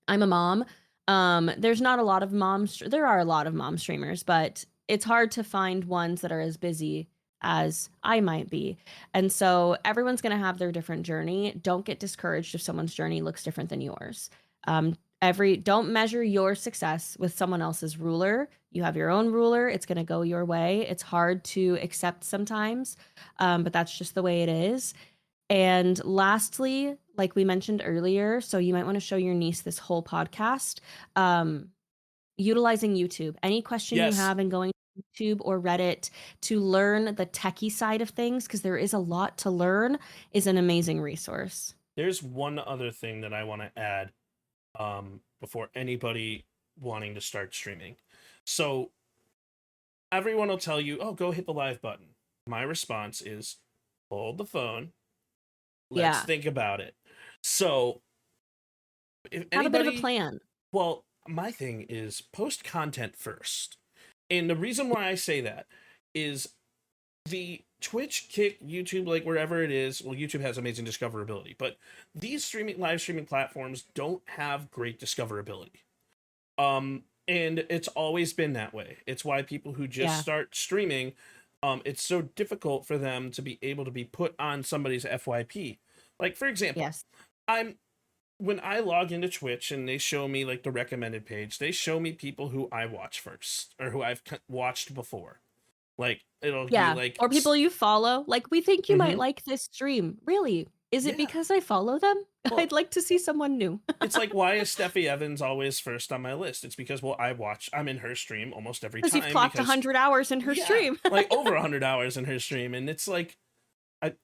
I'm a mom. There's not a lot of moms. There are a lot of mom streamers, but it's hard to find ones that are as busy as I might be. And so everyone's going to have their different journey. Don't get discouraged if someone's journey looks different than yours. Don't measure your success with someone else's ruler. You have your own ruler. It's going to go your way. It's hard to accept sometimes, but that's just the way it is. And lastly, like we mentioned earlier, so you might want to show your niece this whole podcast, utilizing YouTube. Any question you have and going to YouTube or Reddit to learn the techie side of things, because there is a lot to learn, is an amazing resource. There's one other thing that I want to add before anybody wanting to start streaming. So everyone will tell you, oh, go hit the live button. My response is hold the phone. Let's think about it. So if have a bit of a plan. Well, my thing is post content first. And the reason why I say that is the Twitch, Kick, YouTube, like wherever it is, well, YouTube has amazing discoverability, but these live streaming platforms don't have great discoverability. And it's always been that way. It's why people who just start streaming, it's so difficult for them to be able to be put on somebody's FYP. Like, for example, when I log into Twitch and they show me like the recommended page, they show me people who I watch first or who I've watched before. Like it'll be like, or people you follow. Like, we think you might like this stream. Really? Is it because I follow them? Well, I'd like to see someone new. It's like, why is Steffi Evans always first on my list? It's because, well, I'm in her stream almost every time. Because you've clocked 100 hours in her stream. Like over 100 hours in her stream. And it's like,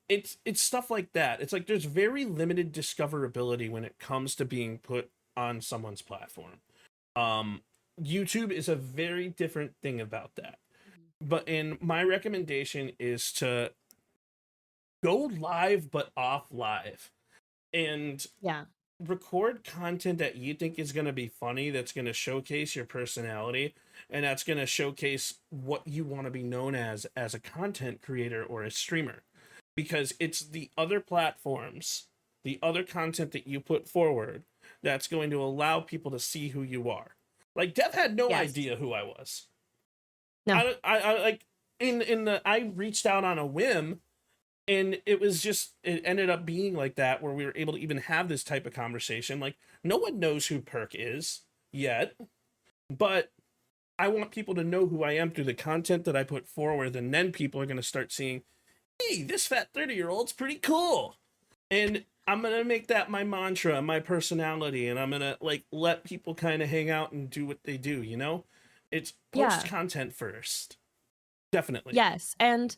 it's stuff like that. It's like there's very limited discoverability when it comes to being put on someone's platform. YouTube is a very different thing about that. But my recommendation is to go live but off live, and record content that you think is going to be funny, that's going to showcase your personality, and that's going to showcase what you want to be known as a content creator or a streamer. Because it's the other platforms, the other content that you put forward, that's going to allow people to see who you are. Like, Dev had no idea who I was. No. I reached out on a whim, and it ended up being like that, where we were able to even have this type of conversation. Like, no one knows who Perc is yet, but I want people to know who I am through the content that I put forward, and then people are going to start seeing, hey, this fat 30-year-old's pretty cool. And I'm going to make that my mantra, my personality, and I'm going to like let people kind of hang out and do what they do, you know? It's post content first. Definitely. Yes. And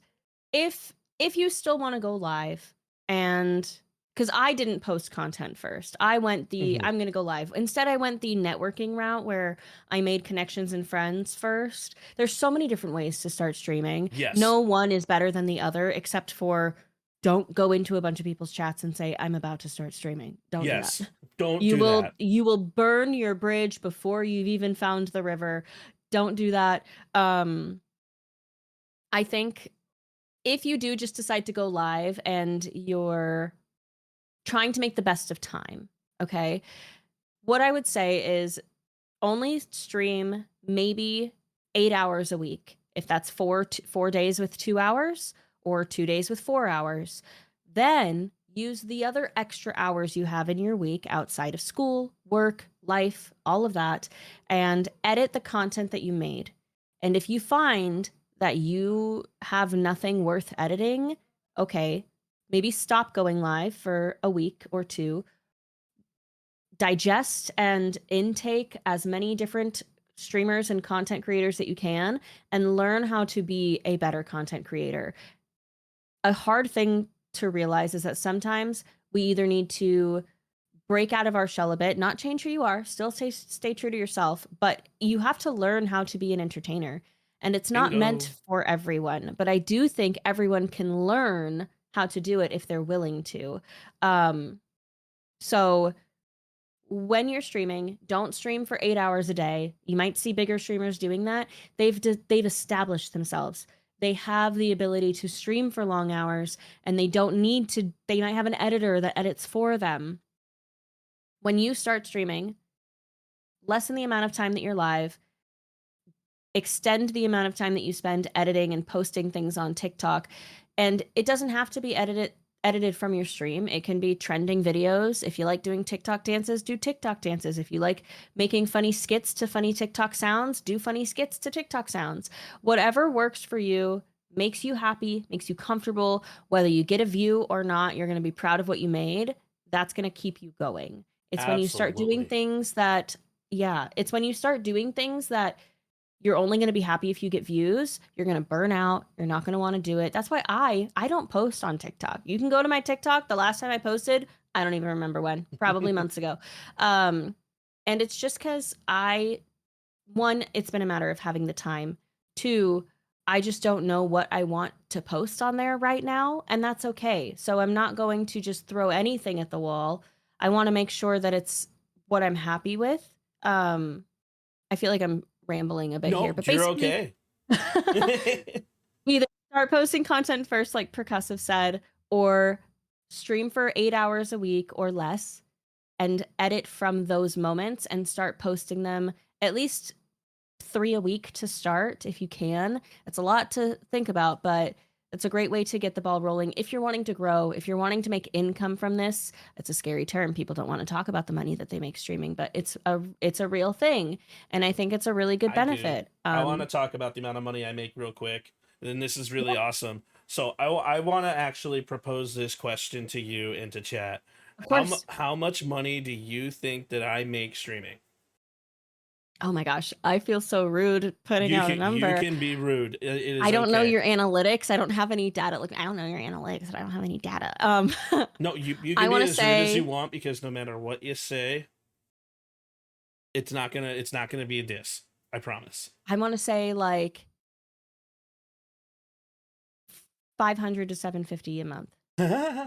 if you still want to go live and because I didn't post content first. I went I'm going to go live. Instead, I went the networking route where I made connections and friends first. There's so many different ways to start streaming. Yes. No one is better than the other, except for don't go into a bunch of people's chats and say, I'm about to start streaming. Don't do that. Don't do that. You will burn your bridge before you've even found the river. Don't do that. I think if you do just decide to go live and you're trying to make the best of time, okay, what I would say is only stream maybe 8 hours a week. If that's 4 days with 2 hours or 2 days with 4 hours, then use the other extra hours you have in your week outside of school, work, life, all of that, and edit the content that you made. And if you find that you have nothing worth editing, okay, maybe stop going live for a week or two. Digest and intake as many different streamers and content creators that you can, and learn how to be a better content creator. A hard thing to realize is that sometimes we either need to break out of our shell a bit, not change who you are, still stay true to yourself, but you have to learn how to be an entertainer. And it's not meant for everyone, but I do think everyone can learn how to do it if they're willing to. So when you're streaming, don't stream for 8 hours a day. You might see bigger streamers doing that. They've established themselves. They have the ability to stream for long hours, and they don't need to. They might have an editor that edits for them. When you start streaming, lessen the amount of time that you're live. Extend the amount of time that you spend editing and posting things on TikTok. And it doesn't have to be edited from your stream. It can be trending videos. If you like doing TikTok dances, do TikTok dances. If you like making funny skits to funny TikTok sounds, do funny skits to TikTok sounds. Whatever works for you, makes you happy, makes you comfortable, whether you get a view or not, you're going to be proud of what you made. That's going to keep you going. It's when you start doing things that, it's when you start doing things that you're only going to be happy if you get views. You're going to burn out. You're not going to want to do it. That's why I don't post on TikTok. You can go to my TikTok. The last time I posted, I don't even remember when, probably months ago. And it's just because one, it's been a matter of having the time. Two, I just don't know what I want to post on there right now. And that's okay. So I'm not going to just throw anything at the wall. I want to make sure that it's what I'm happy with. I feel like I'm rambling a bit here, but you're basically, okay. Either start posting content first, like Percussive said, or stream for 8 hours a week or less and edit from those moments and start posting them at least 3 a week to start if you can. It's a lot to think about, but it's a great way to get the ball rolling. If you're wanting to grow, if you're wanting to make income from this, it's a scary term. People don't want to talk about the money that they make streaming, but it's a real thing. And I think it's a really good benefit. I want to talk about the amount of money I make real quick. And this is really awesome. So I want to actually propose this question to you and to chat. Of course. How much money do you think that I make streaming? Oh my gosh, I feel so rude putting out a number. You can be rude. I don't know your analytics. I don't have any data. Like I don't know your analytics. I don't have any data. No, you can be as rude as you want, because no matter what you say, it's not gonna be a diss. I promise. I want to say like 500 to 750 a month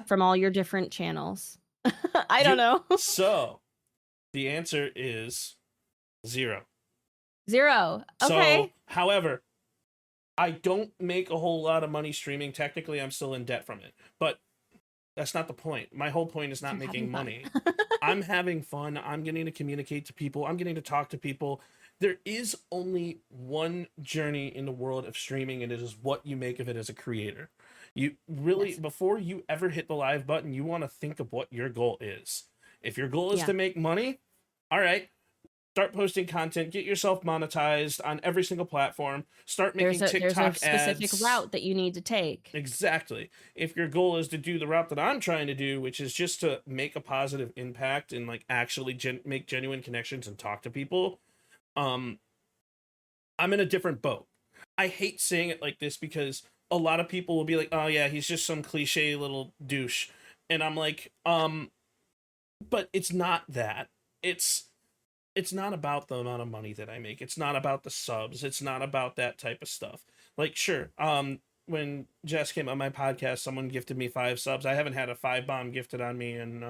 from all your different channels. I don't know. So the answer is 0. 0. Okay. So, however, I don't make a whole lot of money streaming. Technically, I'm still in debt from it, but that's not the point. My whole point is not making money. I'm having fun. I'm getting to communicate to people. I'm getting to talk to people. There is only one journey in the world of streaming, and it is what you make of it as a creator. You really, before you ever hit the live button, you want to think of what your goal is. If your goal is to make money, all right, start posting content, get yourself monetized on every single platform, start making TikTok ads. There's a specific route that you need to take. Exactly. If your goal is to do the route that I'm trying to do, which is just to make a positive impact and like actually make genuine connections and talk to people, I'm in a different boat. I hate saying it like this because a lot of people will be like, oh yeah, he's just some cliche little douche. And I'm like, but it's not that. It's not about the amount of money that I make. It's not about the subs. It's not about that type of stuff. Like, sure, when Jess came on my podcast, someone gifted me 5 subs. I haven't had a 5 bomb gifted on me in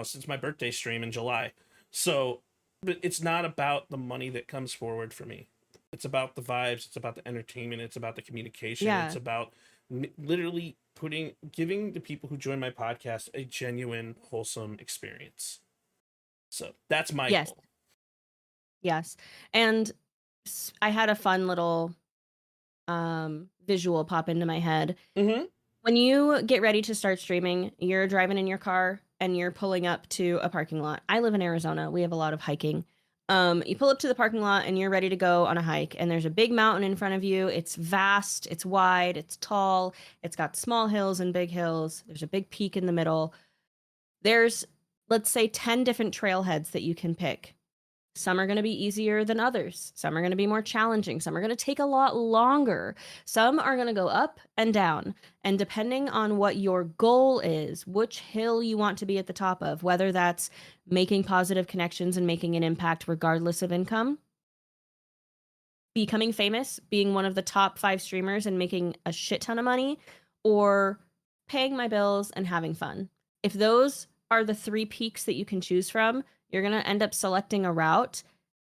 since my birthday stream in July. So, but it's not about the money that comes forward for me. It's about the vibes. It's about the entertainment. It's about the communication. Yeah. It's about literally giving the people who join my podcast a genuine, wholesome experience. So that's my goal. Yes. And I had a fun little visual pop into my head. Mm-hmm. When you get ready to start streaming, you're driving in your car and you're pulling up to a parking lot. I live in Arizona. We have a lot of hiking. You pull up to the parking lot and you're ready to go on a hike, and there's a big mountain in front of you. It's vast, it's wide, it's tall, it's got small hills and big hills. There's a big peak in the middle. There's, let's say, 10 different trailheads that you can pick. Some are going to be easier than others. Some are going to be more challenging. Some are going to take a lot longer. Some are going to go up and down. And depending on what your goal is, which hill you want to be at the top of, whether that's making positive connections and making an impact regardless of income, becoming famous, being one of the top 5 streamers and making a shit ton of money, or paying my bills and having fun. If those are the 3 peaks that you can choose from, you're going to end up selecting a route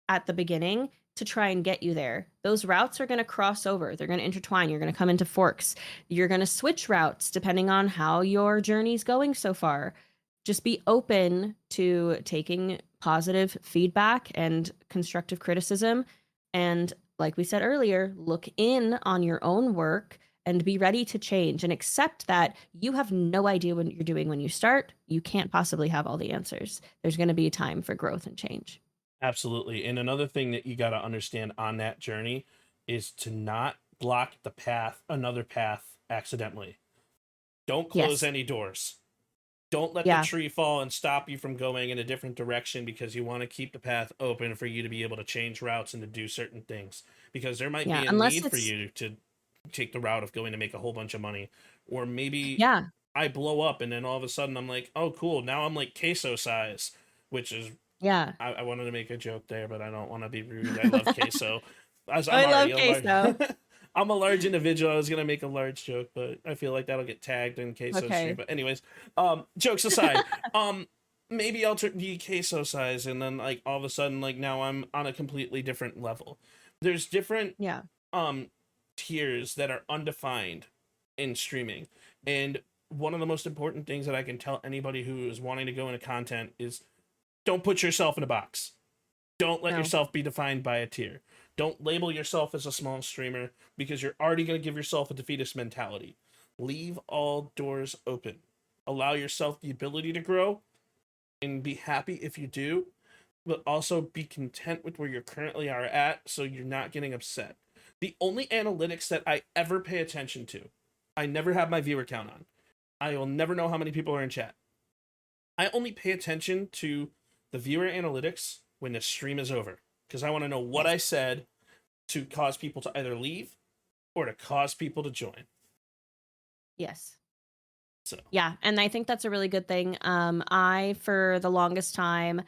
at the beginning to try and get you there. Those routes are going to cross over. They're going to intertwine. You're going to come into forks. You're going to switch routes depending on how your journey's going so far. Just be open to taking positive feedback and constructive criticism. And like we said earlier, look in on your own work and be ready to change and accept that you have no idea what you're doing when you start. You can't possibly have all the answers. There's going to be a time for growth and change. Absolutely. And another thing that you got to understand on that journey is to not block the path, another path accidentally. Don't close any doors. Don't let the tree fall and stop you from going in a different direction because you want to keep the path open for you to be able to change routes and to do certain things. Because there might be a need for you to take the route of going to make a whole bunch of money, or maybe I blow up and then all of a sudden I'm like, oh cool, now I'm like queso size, which is I wanted to make a joke there, but I don't want to be rude. I love queso. I love queso. I'm a large individual. I was gonna make a large joke, but I feel like that'll get tagged in queso stream. But anyways, jokes aside, maybe I'll be queso size, and then like all of a sudden, like now I'm on a completely different level. There's different tiers that are undefined in streaming, and one of the most important things that I can tell anybody who is wanting to go into content is don't put yourself in a box. Don't let yourself be defined by a tier. Don't label yourself as a small streamer because you're already going to give yourself a defeatist mentality. Leave all doors open. Allow yourself the ability to grow and be happy if you do, but also be content with where you currently are at so you're not getting upset. The only analytics that I ever pay attention to, I never have my viewer count on. I will never know how many people are in chat. I only pay attention to the viewer analytics when the stream is over, because I want to know what I said to cause people to either leave or to cause people to join. Yes. So yeah, and I think that's a really good thing. I, for the longest time,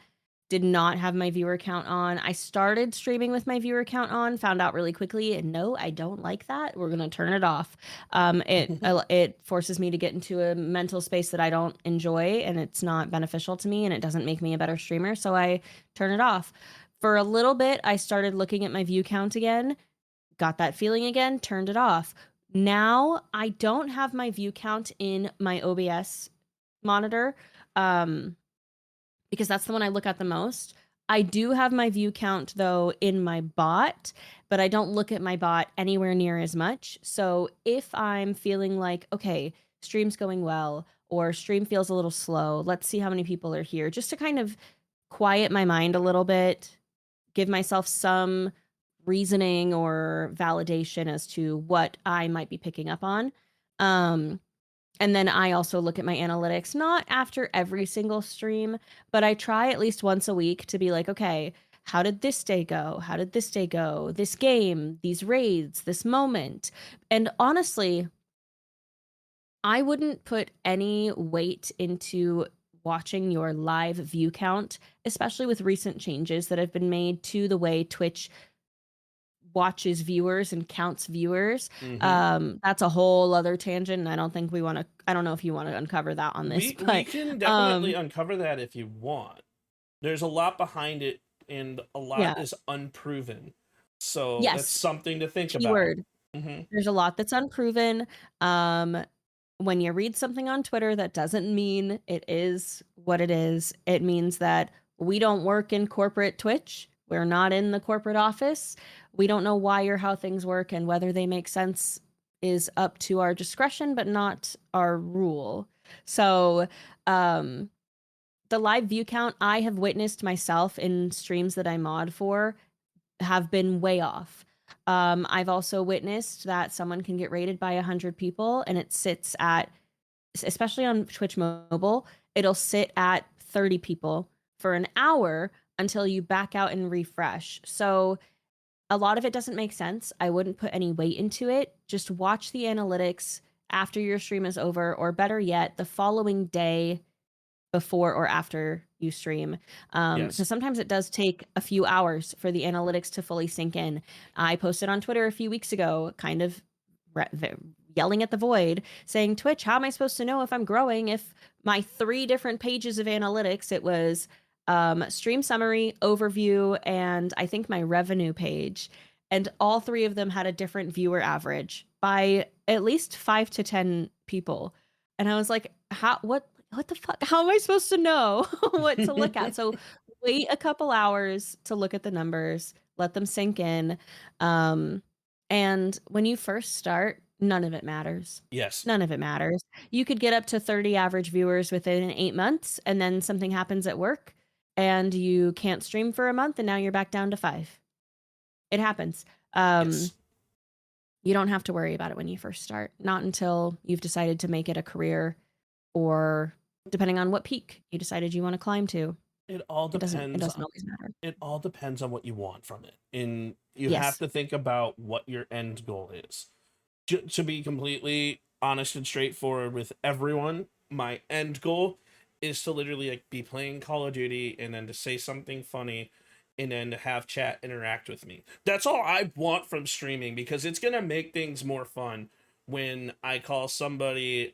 did not have my viewer count on. I started streaming with my viewer count on, found out really quickly, and no, I don't like that. We're gonna turn it off. It forces me to get into a mental space that I don't enjoy, and it's not beneficial to me, and it doesn't make me a better streamer, so I turn it off. For a little bit, I started looking at my view count again, got that feeling again, turned it off. Now, I don't have my view count in my OBS monitor, because that's the one I look at the most. I do have my view count, though, in my bot, but I don't look at my bot anywhere near as much. So if I'm feeling like, okay, stream's going well, or stream feels a little slow, let's see how many people are here, just to kind of quiet my mind a little bit, give myself some reasoning or validation as to what I might be picking up on. And then I also look at my analytics, not after every single stream, but I try at least once a week to be like, okay, how did this day go? How did this day go? This game, these raids, this moment. And honestly, I wouldn't put any weight into watching your live view count, especially with recent changes that have been made to the way Twitch watches viewers and counts viewers. That's a whole other tangent, and I don't think we want to. I don't know if you want to uncover that on this. We can definitely uncover that if you want. There's a lot behind it, and a lot is unproven. So that's something to think Keyword. about. There's a lot that's unproven. When you read something on Twitter, that doesn't mean it is what it is. It means that we don't work in corporate Twitch. We're not in the corporate office. We don't know why or how things work, and whether they make sense is up to our discretion, but not our rule. So the live view count I have witnessed myself in streams that I mod for have been way off. I've also witnessed that someone can get rated by 100 people, and it sits at, especially on Twitch Mobile, it'll sit at 30 people for an hour until you back out and refresh. So a lot of it doesn't make sense. I wouldn't put any weight into it. Just watch the analytics after your stream is over, or better yet, the following day before or after you stream. So sometimes it does take a few hours for the analytics to fully sink in. I posted on Twitter a few weeks ago, kind of yelling at the void, saying, Twitch, how am I supposed to know if I'm growing if my 3 different pages of analytics, it was stream summary, overview, and I think my revenue page, and all 3 of them had a different viewer average by at least 5 to 10 people. And I was like, what the fuck? How am I supposed to know what to look at? So wait a couple hours to look at the numbers, let them sink in. And when you first start, none of it matters. Yes. None of it matters. You could get up to 30 average viewers within 8 months, and then something happens at work and you can't stream for a month, and now you're back down to 5. It happens. You don't have to worry about it when you first start, not until you've decided to make it a career, or depending on what peak you decided you want to climb to. It all depends. It doesn't always matter. It all depends on what you want from it. And you have to think about what your end goal is. To be completely honest and straightforward with everyone, my end goal is to literally be playing Call of Duty, and then to say something funny, and then to have chat interact with me. That's all I want from streaming, because it's going to make things more fun when I call somebody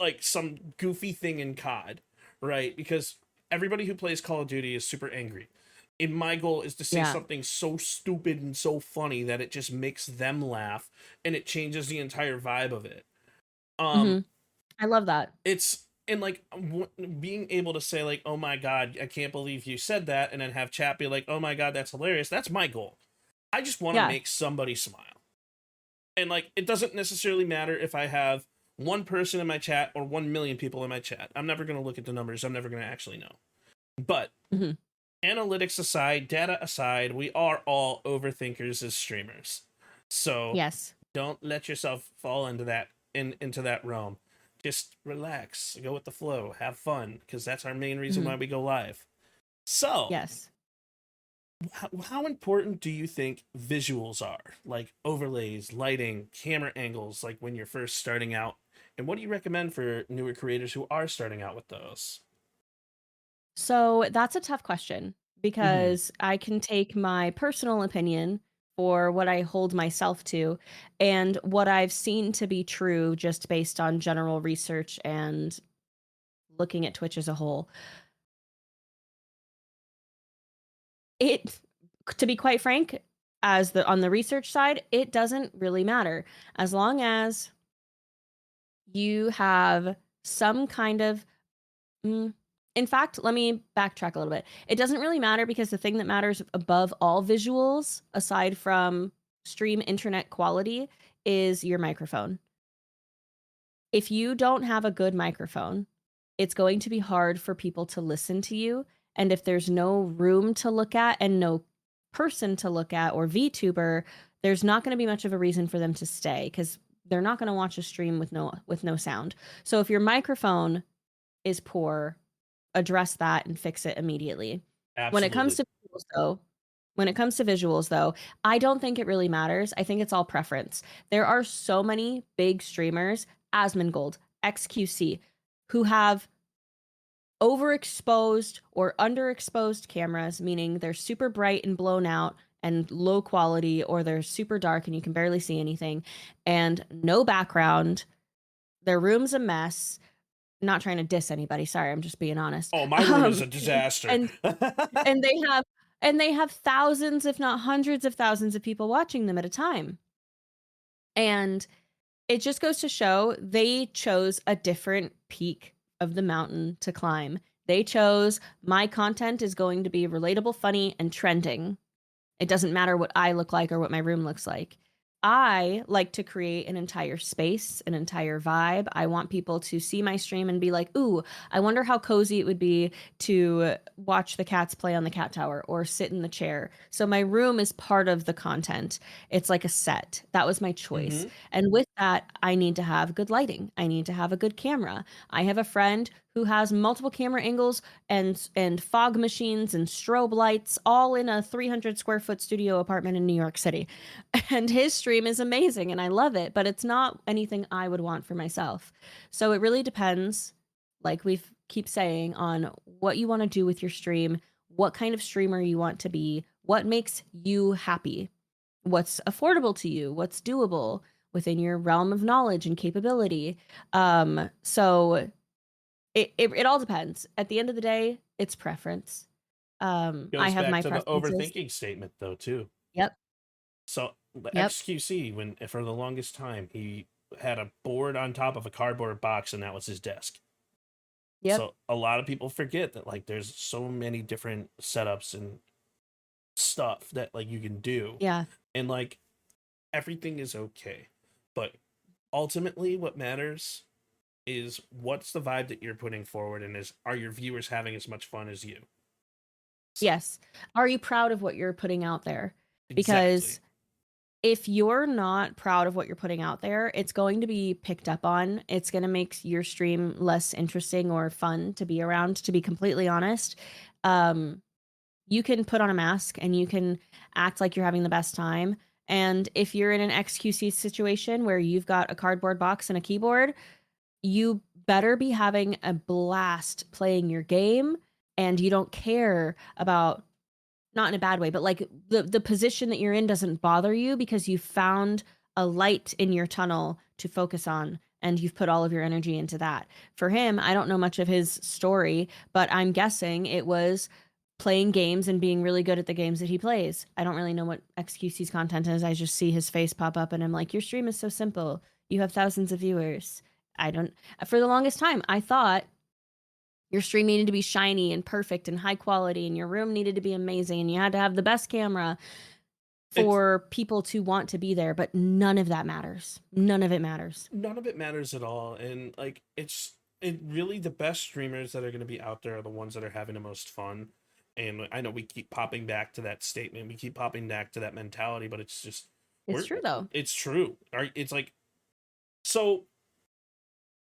like some goofy thing in COD, right? Because everybody who plays Call of Duty is super angry. And my goal is to say something so stupid and so funny that it just makes them laugh, and it changes the entire vibe of it. I love that. And being able to say like, oh my God, I can't believe you said that. And then have chat be like, oh my God, that's hilarious. That's my goal. I just want to make somebody smile. And it doesn't necessarily matter if I have 1 person in my chat or 1 million people in my chat. I'm never going to look at the numbers. I'm never going to actually know. But analytics aside, data aside, we are all overthinkers as streamers. So don't let yourself fall into that realm. Just relax, go with the flow, have fun, because that's our main reason why we go live. So how important do you think visuals are? Like overlays, lighting, camera angles, like when you're first starting out? And what do you recommend for newer creators who are starting out with those? So that's a tough question, because I can take my personal opinion for what I hold myself to, and what I've seen to be true just based on general research and looking at Twitch as a whole. To be quite frank, on the research side, it doesn't really matter, as long as you have some kind of in fact, let me backtrack a little bit. It doesn't really matter, because the thing that matters above all visuals, aside from stream internet quality, is your microphone. If you don't have a good microphone, it's going to be hard for people to listen to you. And if there's no room to look at and no person to look at, or VTuber, there's not going to be much of a reason for them to stay, because they're not going to watch a stream with no sound. So if your microphone is poor, address that and fix it immediately. Absolutely. When it comes to visuals though, I don't think it really matters. I think it's all preference. There are so many big streamers Asmongold, XQC, who have overexposed or underexposed cameras, meaning they're super bright and blown out and low quality, or they're super dark and you can barely see anything, and no background. Their room's a mess. Not trying to diss anybody. Sorry, I'm just being honest. Oh, my room is a disaster. and they have thousands, if not hundreds of thousands of people watching them at a time. And it just goes to show they chose a different peak of the mountain to climb. They chose, my content is going to be relatable, funny, and trending. It doesn't matter what I look like or what my room looks like. I like to create an entire space, an entire vibe. I want people to see my stream and be like, ooh, I wonder how cozy it would be to watch the cats play on the cat tower or sit in the chair. So my room is part of the content. It's like a set. That was my choice. Mm-hmm. And with that, I need to have good lighting. I need to have a good camera. I have a friend who has multiple camera angles and fog machines and strobe lights, all in a 300 square foot studio apartment in New York City. And his stream is amazing and I love it, but it's not anything I would want for myself. So it really depends, like we keep saying, on what you want to do with your stream, what kind of streamer you want to be, what makes you happy, what's affordable to you, what's doable within your realm of knowledge and capability. So it all depends. At the end of the day, it's preference. Goes I have back my to the preferences. overthinking statement, though, too. Yep. So the Yep. XQC, when for the longest time, he had a board on top of a cardboard box, and that was his desk. Yep. So a lot of people forget that, like, there's so many different setups and stuff that, like, you can do. Yeah. And, like, everything is okay. But ultimately, what matters is what's the vibe that you're putting forward, and are your viewers having as much fun as you? Yes. Are you proud of what you're putting out there? Because Exactly. if you're not proud of what you're putting out there, it's going to be picked up on. It's going to make your stream less interesting or fun to be around, to be completely honest. You can put on a mask and you can act like you're having the best time. And if you're in an XQC situation where you've got a cardboard box and a keyboard, you better be having a blast playing your game, and you don't care about, not in a bad way, but like the position that you're in doesn't bother you because you found a light in your tunnel to focus on and you've put all of your energy into that. For him, I don't know much of his story, but I'm guessing it was playing games and being really good at the games that he plays. I don't really know what XQC's content is. I just see his face pop up and I'm like, your stream is so simple. You have thousands of viewers. For the longest time, I thought your stream needed to be shiny and perfect and high quality, and your room needed to be amazing, and you had to have the best camera for people to want to be there. But none of that matters. None of it matters. None of it matters at all. And, like, it really, the best streamers that are going to be out there are the ones that are having the most fun. And I know we keep popping back to that statement. We keep popping back to that mentality, but it's just... It's true, though. It's true. It's like... So...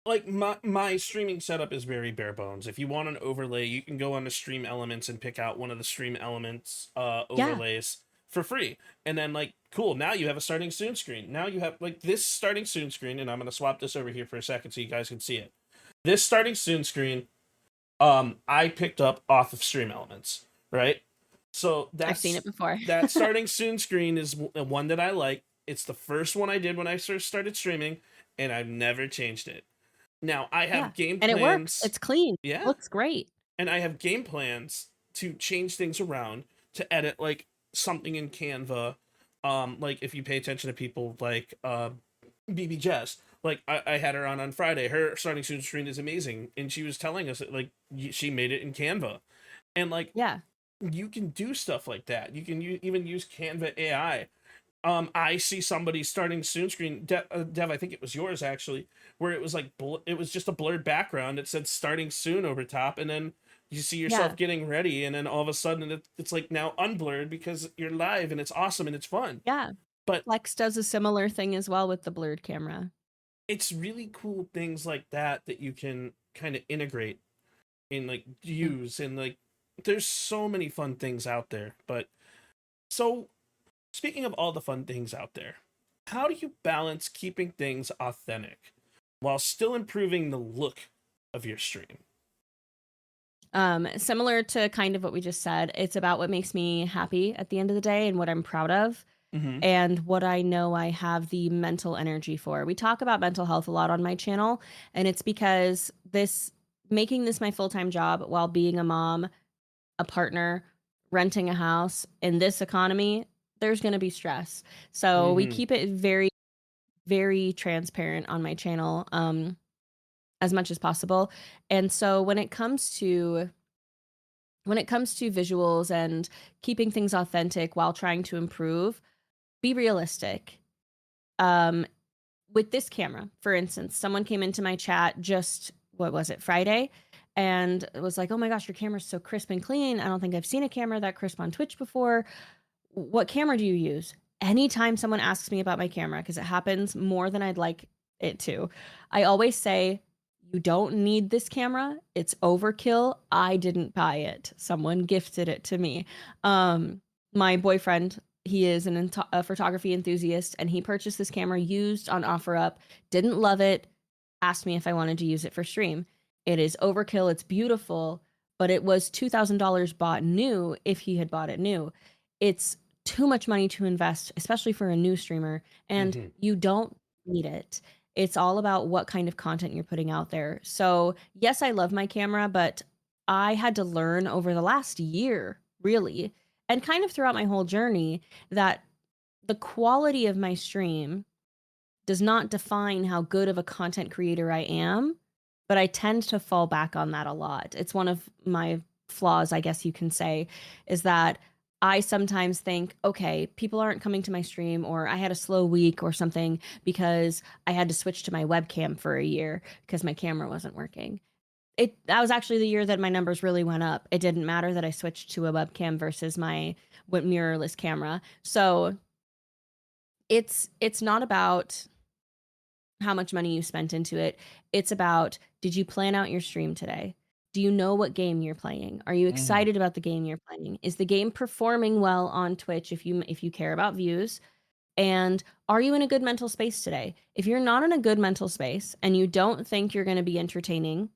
Like, my streaming setup is very bare bones. If you want an overlay, you can go on to Stream Elements and pick out one of the Stream Elements overlays for free. And then, like, cool, now you have a starting soon screen. Now you have, like, this starting soon screen, and I'm going to swap this over here for a second so you guys can see it. This starting soon screen, I picked up off of Stream Elements, right? So I've seen it before. That starting soon screen is one that I like. It's the first one I did when I first started streaming, and I've never changed it. Now, I have game plans. And it works. It's clean. Yeah. It looks great. And I have game plans to change things around, to edit, like, something in Canva. Like, if you pay attention to people like BB Jess. Like, I had her on Friday. Her starting soon screen is amazing. And she was telling us that, like, she made it in Canva. And, like, yeah, you can do stuff like that. You can even use Canva AI. I see somebody starting soon screen, Dev, I think it was yours actually, where it was like, it was just a blurred background. It said starting soon over top, and then you see yourself getting ready, and then all of a sudden it's like now unblurred because you're live, and it's awesome and it's fun. Yeah. But Flex does a similar thing as well with the blurred camera. It's really cool things like that you can kind of integrate and, like, use, and, like, there's so many fun things out there. But so, speaking of all the fun things out there, how do you balance keeping things authentic while still improving the look of your stream? Similar to kind of what we just said, it's about what makes me happy at the end of the day and what I'm proud of. And what I know I have the mental energy for. We talk about mental health a lot on my channel, and it's because making this my full-time job while being a mom, a partner, renting a house in this economy, there's going to be stress. So we keep it very, very transparent on my channel as much as possible. And so when it comes to visuals and keeping things authentic while trying to improve, be realistic. With this camera, for instance, someone came into my chat just, what was it, Friday? And it was like, oh my gosh, your camera's so crisp and clean. I don't think I've seen a camera that crisp on Twitch before. What camera do you use? Anytime someone asks me about my camera, because it happens more than I'd like it to, I always say, you don't need this camera. It's overkill. I didn't buy it. Someone gifted it to me. My boyfriend, he is a photography enthusiast, and he purchased this camera used on OfferUp, didn't love it, asked me if I wanted to use it for stream. It is overkill. It's beautiful, but it was $2,000 bought new if he had bought it new. It's too much money to invest, especially for a new streamer, and you don't need it. It's all about what kind of content you're putting out there. So yes, I love my camera, but I had to learn over the last year, really, and kind of throughout my whole journey, that the quality of my stream does not define how good of a content creator I am, but I tend to fall back on that a lot. It's one of my flaws, I guess you can say, is that I sometimes think, okay, people aren't coming to my stream, or I had a slow week or something because I had to switch to my webcam for a year because my camera wasn't working. That was actually the year that my numbers really went up. It didn't matter that I switched to a webcam versus my mirrorless camera. So it's not about how much money you spent into it. It's about, did you plan out your stream today? Do you know what game you're playing? Are you excited about the game you're playing? Is the game performing well on Twitch if you care about views? And are you in a good mental space today? If you're not in a good mental space and you don't think you're going to be entertaining,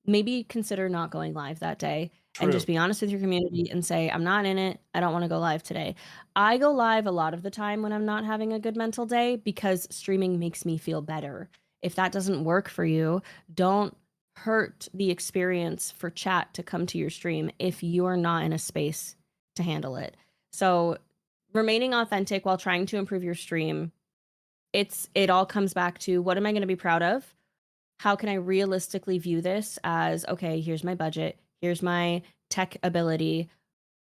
maybe consider not going live that day. True. And just be honest with your community and say, I'm not in it. I don't want to go live today. I go live a lot of the time when I'm not having a good mental day because streaming makes me feel better. If that doesn't work for you, don't hurt the experience for chat to come to your stream if you're not in a space to handle it. So remaining authentic while trying to improve your stream, it all comes back to, what am I going to be proud of? How can I realistically view this as, okay, here's my budget, here's my tech ability.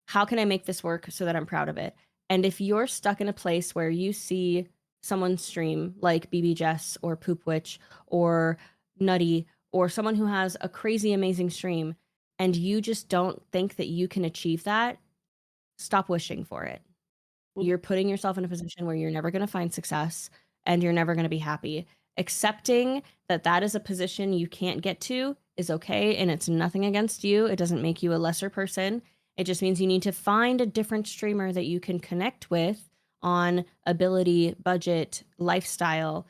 How can I make this work so that I'm proud of it? And if you're stuck in a place where you see someone stream like BB Jess or Poop Witch or Nutty or someone who has a crazy amazing stream, and you just don't think that you can achieve that, stop wishing for it. You're putting yourself in a position where you're never going to find success and you're never going to be happy. Accepting that is a position you can't get to is okay, and it's nothing against you. It doesn't make you a lesser person. It just means you need to find a different streamer that you can connect with on ability, budget, lifestyle,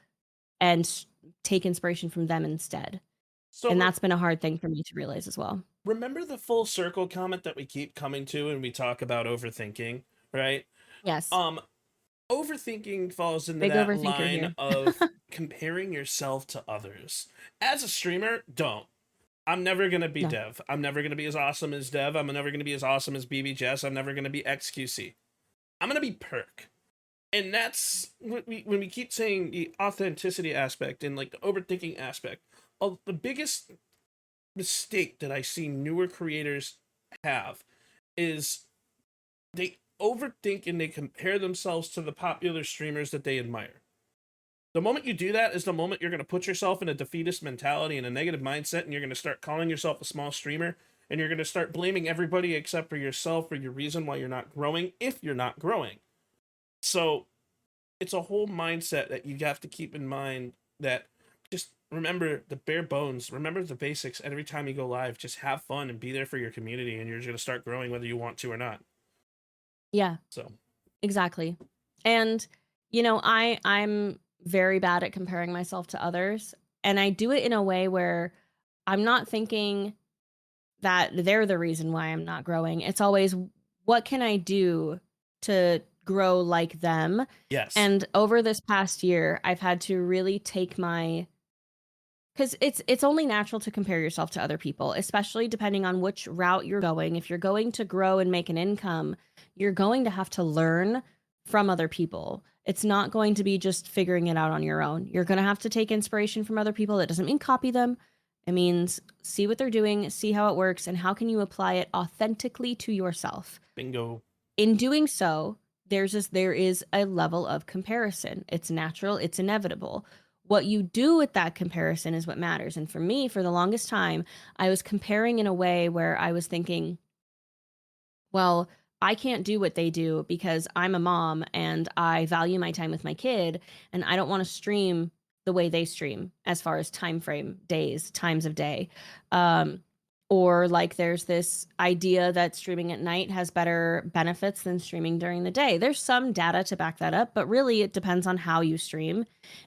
and take inspiration from them instead. And that's been a hard thing for me to realize as well. Remember the full circle comment that we keep coming to when we talk about overthinking, right? Yes. Overthinking falls into that line of comparing yourself to others. As a streamer, don't. I'm never going to be Dev. I'm never going to be as awesome as Dev. I'm never going to be as awesome as BB Jess. I'm never going to be XQC. I'm going to be Perc. And that's when we keep saying the authenticity aspect and like the overthinking aspect. The biggest mistake that I see newer creators have is they overthink and they compare themselves to the popular streamers that they admire. The moment you do that is the moment you're going to put yourself in a defeatist mentality and a negative mindset, and you're going to start calling yourself a small streamer, and you're going to start blaming everybody except for yourself for your reason why you're not growing, if you're not growing. So it's a whole mindset that you have to keep in mind, that just remember the bare bones, remember the basics. Every time you go live, just have fun and be there for your community, and you're just going to start growing whether you want to or not. Yeah. So exactly. And I'm very bad at comparing myself to others. And I do it in a way where I'm not thinking that they're the reason why I'm not growing. It's always, what can I do to grow like them? Yes. And over this past year, I've had to really take because it's only natural to compare yourself to other people, especially depending on which route you're going. If you're going to grow and make an income, you're going to have to learn from other people. It's not going to be just figuring it out on your own. You're going to have to take inspiration from other people. That doesn't mean copy them. It means see what they're doing, see how it works, and how can you apply it authentically to yourself. Bingo. In doing so, there is a level of comparison. It's natural, it's inevitable. What you do with that comparison is what matters. And for me, for the longest time, I was comparing in a way where I was thinking, well, I can't do what they do because I'm a mom and I value my time with my kid, and I don't want to stream the way they stream as far as time frame, days, times of day. Or like there's this idea that streaming at night has better benefits than streaming during the day. There's some data to back that up, but really it depends on how you stream.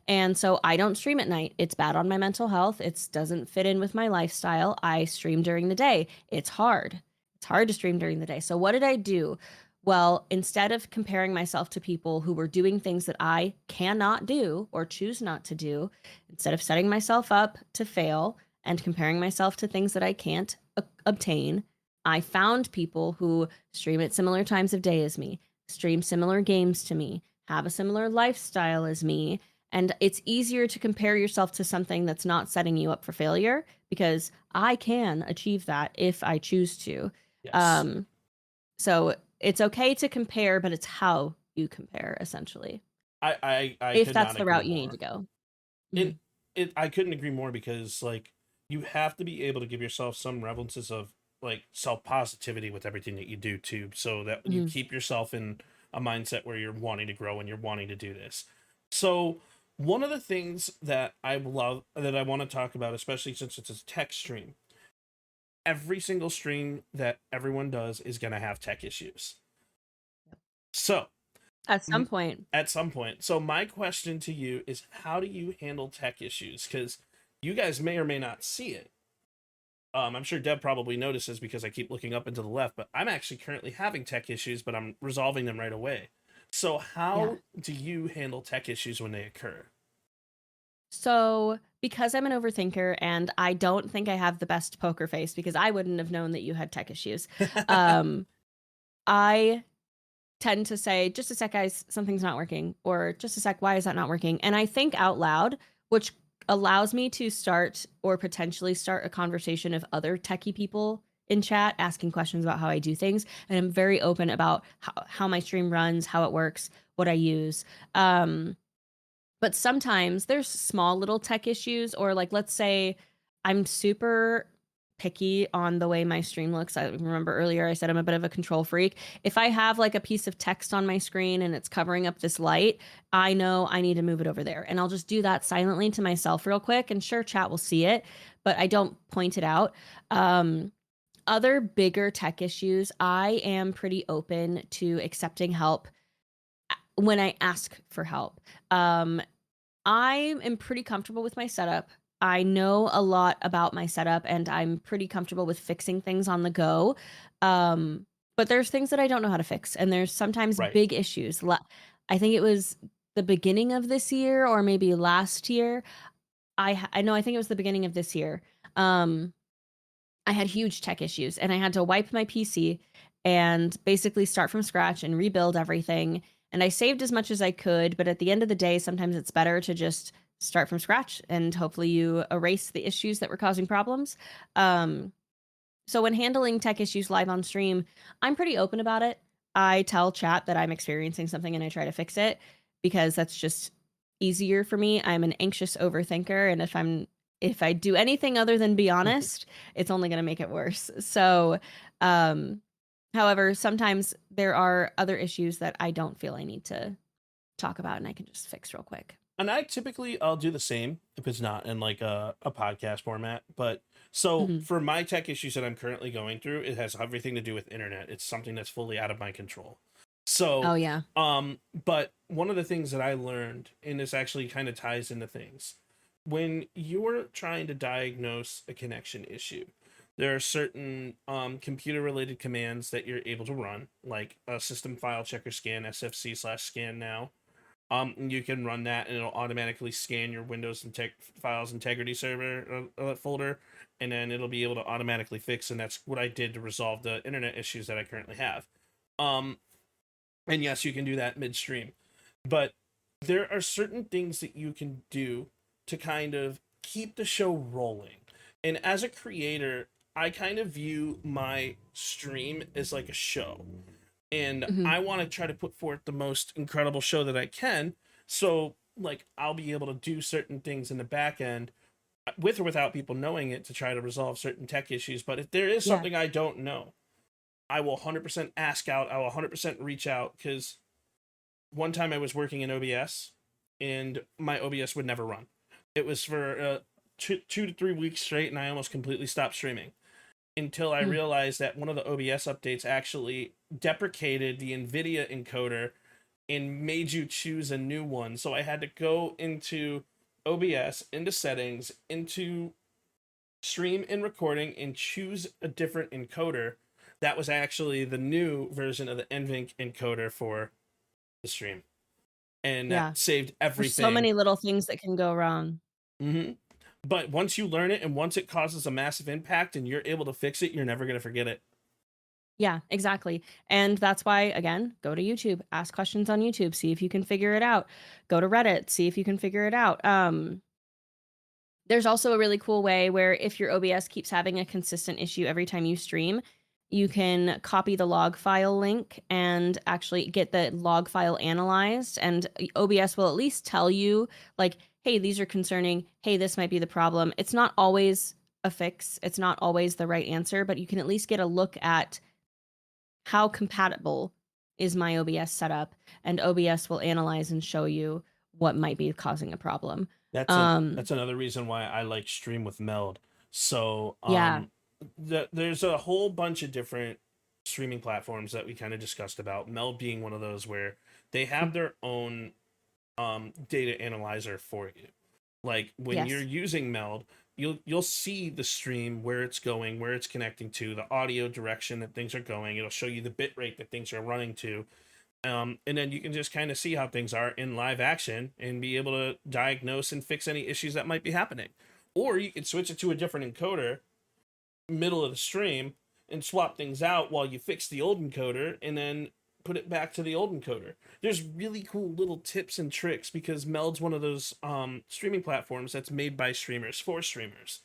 And so I don't stream at night. It's bad on my mental health. It doesn't fit in with my lifestyle. I stream during the day. It's hard. It's hard to stream during the day. So what did I do? Well, instead of comparing myself to people who were doing things that I cannot do or choose not to do, instead of setting myself up to fail and comparing myself to things that I can't obtain, I found people who stream at similar times of day as me, stream similar games to me, have a similar lifestyle as me. And it's easier to compare yourself to something that's not setting you up for failure, because I can achieve that if I choose to. Yes. So it's okay to compare, but it's how you compare, essentially. I if could that's not the agree route you more. need to go. I couldn't agree more, because like you have to be able to give yourself some relevances of like self-positivity with everything that you do too, so that you keep yourself in a mindset where you're wanting to grow and you're wanting to do this. So one of the things that I love, that I want to talk about, especially since it's a tech stream, every single stream that everyone does is going to have tech issues. So At some point. So my question to you is, how do you handle tech issues? Because you guys may or may not see it. I'm sure Deb probably notices because I keep looking up and to the left, but I'm actually currently having tech issues, but I'm resolving them right away. So how do you handle tech issues when they occur? So because I'm an overthinker and I don't think I have the best poker face, because I wouldn't have known that you had tech issues, I tend to say, just a sec, guys, something's not working, or just a sec, why is that not working? And I think out loud, which allows me to start or potentially start a conversation of other techie people in chat, asking questions about how I do things. And I'm very open about how my stream runs, how it works, what I use. But sometimes there's small little tech issues, or like, let's say I'm super picky on the way my stream looks. I remember earlier I said I'm a bit of a control freak. If I have like a piece of text on my screen and it's covering up this light, I know I need to move it over there. And I'll just do that silently to myself real quick. And sure, chat will see it, but I don't point it out. Other bigger tech issues, I am pretty open to accepting help when I ask for help. I am pretty comfortable with my setup. I know a lot about my setup and I'm pretty comfortable with fixing things on the go. But there's things that I don't know how to fix, and there's sometimes big issues. I think it was the beginning of this year or maybe last year. I think it was the beginning of this year. I had huge tech issues and I had to wipe my PC and basically start from scratch and rebuild everything. And I saved as much as I could, but at the end of the day, sometimes it's better to just start from scratch and hopefully you erase the issues that were causing problems. So when handling tech issues live on stream, I'm pretty open about it. I tell chat that I'm experiencing something and I try to fix it, because that's just easier for me. I'm an anxious overthinker, and if I do anything other than be honest, it's only going to make it worse. So, however, sometimes there are other issues that I don't feel I need to talk about and I can just fix real quick. And I'll do the same if it's not in like a podcast format. But so for my tech issues that I'm currently going through, it has everything to do with internet. It's something that's fully out of my control. So, but one of the things that I learned, and this actually kind of ties into things, when you're trying to diagnose a connection issue, there are certain computer-related commands that you're able to run, like a system file checker scan, SFC/scan now. You can run that, and it'll automatically scan your Windows files integrity server folder, and then it'll be able to automatically fix. And that's what I did to resolve the internet issues that I currently have. And yes, you can do that midstream, but there are certain things that you can do to kind of keep the show rolling. And as a creator, I kind of view my stream as like a show. And I want to try to put forth the most incredible show that I can. So, like, I'll be able to do certain things in the back end with or without people knowing it to try to resolve certain tech issues. But if there is something I don't know, I will 100% ask out. I will 100% reach out, because one time I was working in OBS and my OBS would never run. It was for 2 to 3 weeks straight, and I almost completely stopped streaming until I realized that one of the OBS updates actually deprecated the NVIDIA encoder and made you choose a new one. So I had to go into OBS, into settings, into stream and recording, and choose a different encoder. That was actually the new version of the NVENC encoder for the stream. And that saved everything. There's so many little things that can go wrong. But once you learn it, and once it causes a massive impact and you're able to fix it, you're never going to forget it. Yeah, exactly. And that's why, again, go to YouTube, ask questions on YouTube, see if you can figure it out. Go to Reddit, see if you can figure it out. There's also a really cool way where if your OBS keeps having a consistent issue every time you stream, you can copy the log file link and actually get the log file analyzed. And OBS will at least tell you, like, hey, these are concerning. Hey, this might be the problem. It's not always a fix. It's not always the right answer, but you can at least get a look at how compatible is my OBS setup, and OBS will analyze and show you what might be causing a problem. That's another reason why I like Stream with Meld. So there's a whole bunch of different streaming platforms that we kind of discussed about, Meld being one of those where they have their own data analyzer for you. Like when you're using Meld, you'll see the stream, where it's going, where it's connecting to, the audio direction that things are going. It'll show you the bit rate that things are running to. And then you can just kind of see how things are in live action and be able to diagnose and fix any issues that might be happening. Or you can switch it to a different encoder middle of the stream and swap things out while you fix the old encoder, and then put it back to the old encoder. There's really cool little tips and tricks, because Meld's one of those streaming platforms that's made by streamers for streamers.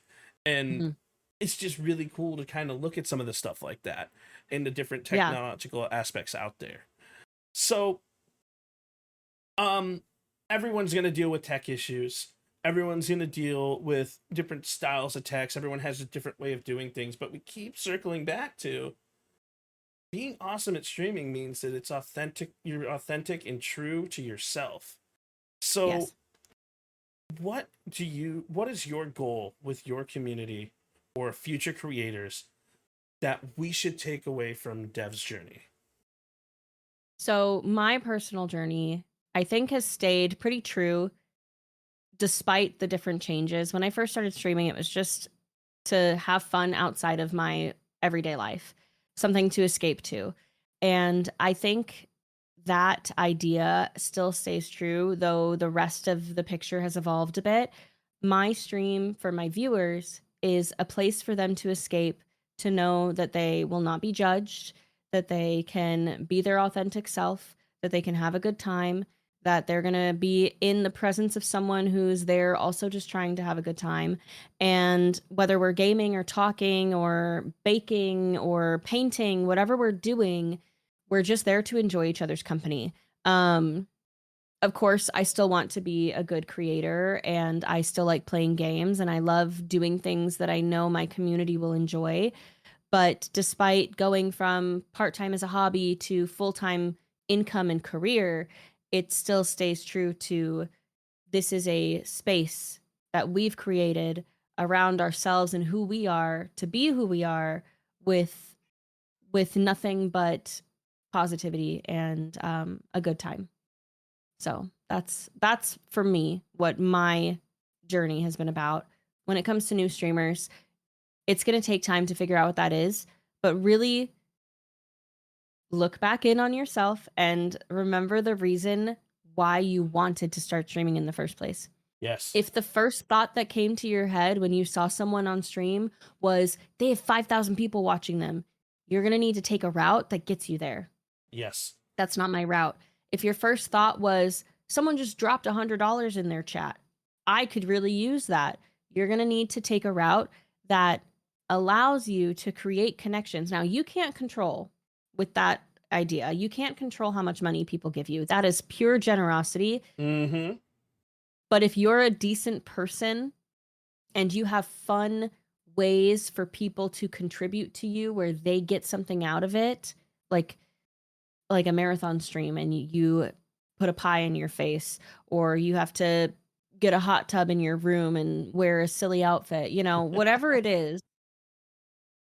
And it's just really cool to kind of look at some of the stuff like that and the different technological aspects out there. So everyone's going to deal with tech issues. Everyone's going to deal with different styles of text. Everyone has a different way of doing things, but we keep circling back to being awesome at streaming means that it's authentic. You're authentic and true to yourself. So what is your goal with your community or future creators that we should take away from Dev's journey? So my personal journey, I think, has stayed pretty true despite the different changes. When I first started streaming, it was just to have fun outside of my everyday life, something to escape to. And I think that idea still stays true, though the rest of the picture has evolved a bit. My stream for my viewers is a place for them to escape, to know that they will not be judged, that they can be their authentic self, that they can have a good time, that they're going to be in the presence of someone who's there also just trying to have a good time. And whether we're gaming or talking or baking or painting, whatever we're doing, we're just there to enjoy each other's company. Of course, I still want to be a good creator, and I still like playing games, and I love doing things that I know my community will enjoy. But despite going from part-time as a hobby to full-time income and career, it still stays true to, this is a space that we've created around ourselves and who we are, to be who we are, with nothing but positivity and a good time. So that's for me what my journey has been about. When it comes to new streamers, it's going to take time to figure out what that is, but really look back in on yourself and remember the reason why you wanted to start streaming in the first place. Yes. If the first thought that came to your head when you saw someone on stream was they have 5,000 people watching them, you're going to need to take a route that gets you there. Yes. That's not my route. If your first thought was someone just dropped $100 in their chat, I could really use that. You're going to need to take a route that allows you to create connections. Now, you can't control with that idea. You can't control how much money people give you. That is pure generosity. Mm-hmm. But if you're a decent person and you have fun ways for people to contribute to you where they get something out of it, like a marathon stream and you put a pie in your face, or you have to get a hot tub in your room and wear a silly outfit, whatever it is,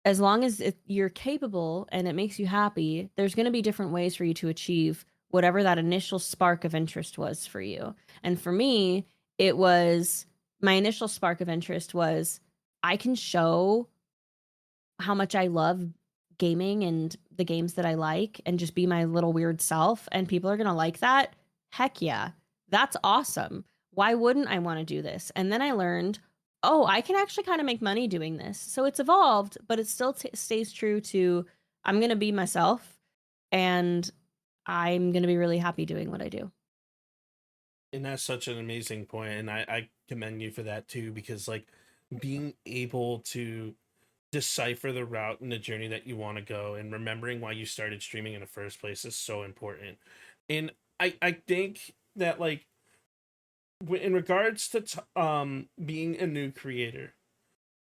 as long as you're capable and it makes you happy, there's going to be different ways for you to achieve whatever that initial spark of interest was for you. And for me, my initial spark of interest was I can show how much I love gaming and the games that I like and just be my little weird self, and people are going to like that. Heck yeah. That's awesome. Why wouldn't I want to do this? And then I learned, I can actually kind of make money doing this. So it's evolved, but it still stays true to I'm going to be myself and I'm going to be really happy doing what I do. And that's such an amazing point. And I commend you for that too, because like being able to decipher the route and the journey that you want to go and remembering why you started streaming in the first place is so important. And I think that like in regards to being a new creator,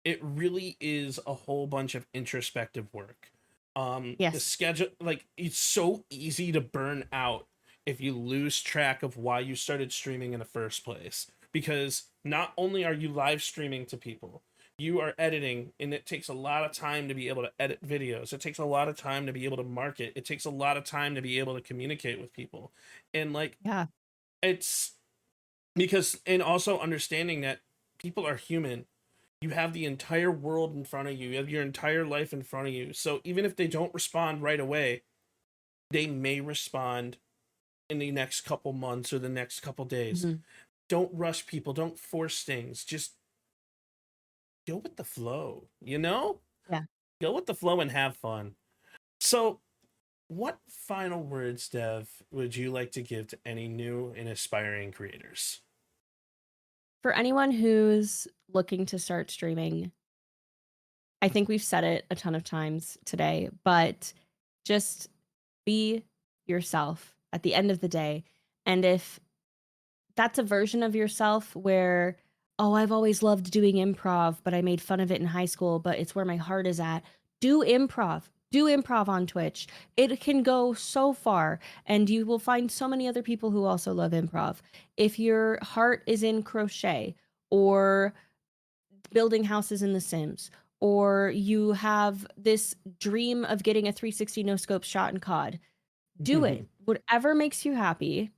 it really is a whole bunch of introspective work. Yes. The schedule, like it's so easy to burn out if you lose track of why you started streaming in the first place, because not only are you live streaming to people, you are editing, and it takes a lot of time to be able to edit videos. It takes a lot of time to be able to market. It takes a lot of time to be able to communicate with people. And like, yeah, it's because, and also understanding that people are human. You have the entire world in front of you. You have your entire life in front of you. So even if they don't respond right away, they may respond in the next couple months or the next couple days. Mm-hmm. Don't rush people. Don't force things. Just go with the flow, Yeah. Go with the flow and have fun. So what final words, Dev, would you like to give to any new and aspiring creators? For anyone who's looking to start streaming, I think we've said it a ton of times today, but just be yourself at the end of the day. And if that's a version of yourself where, I've always loved doing improv, but I made fun of it in high school, but it's where my heart is at, do improv. Do improv on Twitch. It can go so far, and you will find so many other people who also love improv. If your heart is in crochet or building houses in The Sims, or you have this dream of getting a 360 no-scope shot in COD, do it. Whatever makes you happy,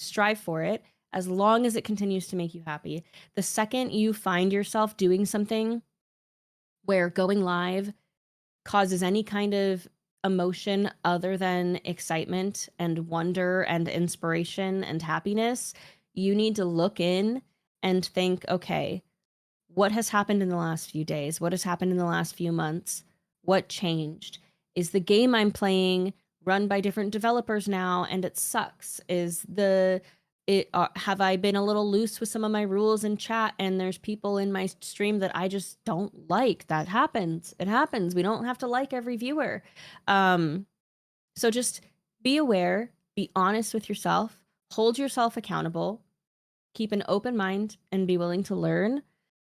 strive for it, as long as it continues to make you happy. The second you find yourself doing something where going live causes any kind of emotion other than excitement and wonder and inspiration and happiness, you need to look in and think, okay, what has happened in the last few days? What has happened in the last few months? What changed? Is the game I'm playing run by different developers now and it sucks? Have I been a little loose with some of my rules in chat and there's people in my stream that I just don't like? That happens. It happens. We don't have to like every viewer. So just be aware, be honest with yourself, hold yourself accountable, keep an open mind, and be willing to learn.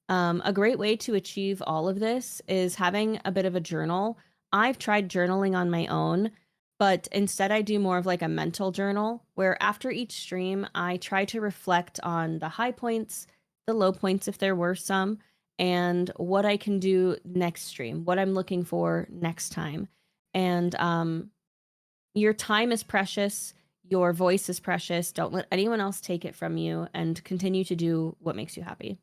A great way to achieve all of this is having a bit of a journal. I've tried journaling on my own, but instead I do more of like a mental journal where after each stream, I try to reflect on the high points, the low points if there were some, and what I can do next stream, what I'm looking for next time. And your time is precious. Your voice is precious. Don't let anyone else take it from you, and continue to do what makes you happy.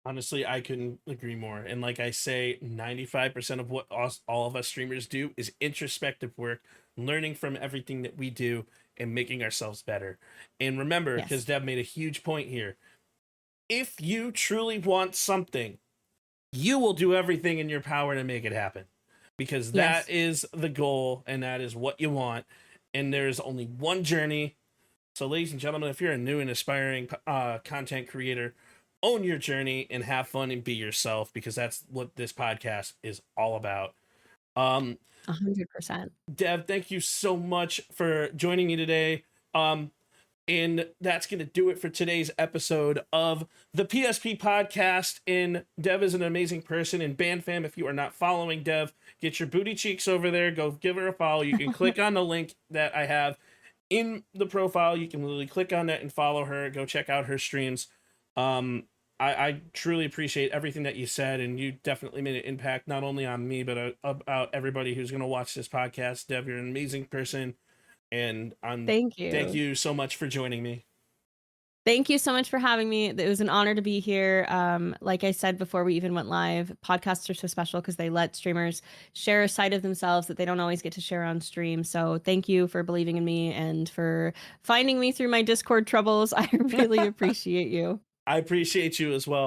Honestly, I couldn't agree more. And like I say, 95% of what all of us streamers do is introspective work, learning from everything that we do and making ourselves better. And remember, because Dev made a huge point here, if you truly want something, you will do everything in your power to make it happen, because that is the goal and that is what you want. And there's only one journey. So ladies and gentlemen, if you're a new and aspiring content creator, own your journey and have fun and be yourself, because that's what this podcast is all about. 100%. Dev, thank you so much for joining me today. And that's going to do it for today's episode of the PSP Podcast. And Dev is an amazing person. And Band Fam, if you are not following Dev, get your booty cheeks over there. Go give her a follow. You can click on the link that I have in the profile. You can literally click on that and follow her. Go check out her streams. I truly appreciate everything that you said, and you definitely made an impact not only on me, but about everybody who's going to watch this podcast. Dev, you're an amazing person, and thank you. Thank you so much for joining me. Thank you so much for having me. It was an honor to be here. Like I said before we even went live, podcasts are so special because they let streamers share a side of themselves that they don't always get to share on stream. So thank you for believing in me and for finding me through my Discord troubles. I really appreciate you. I appreciate you as well.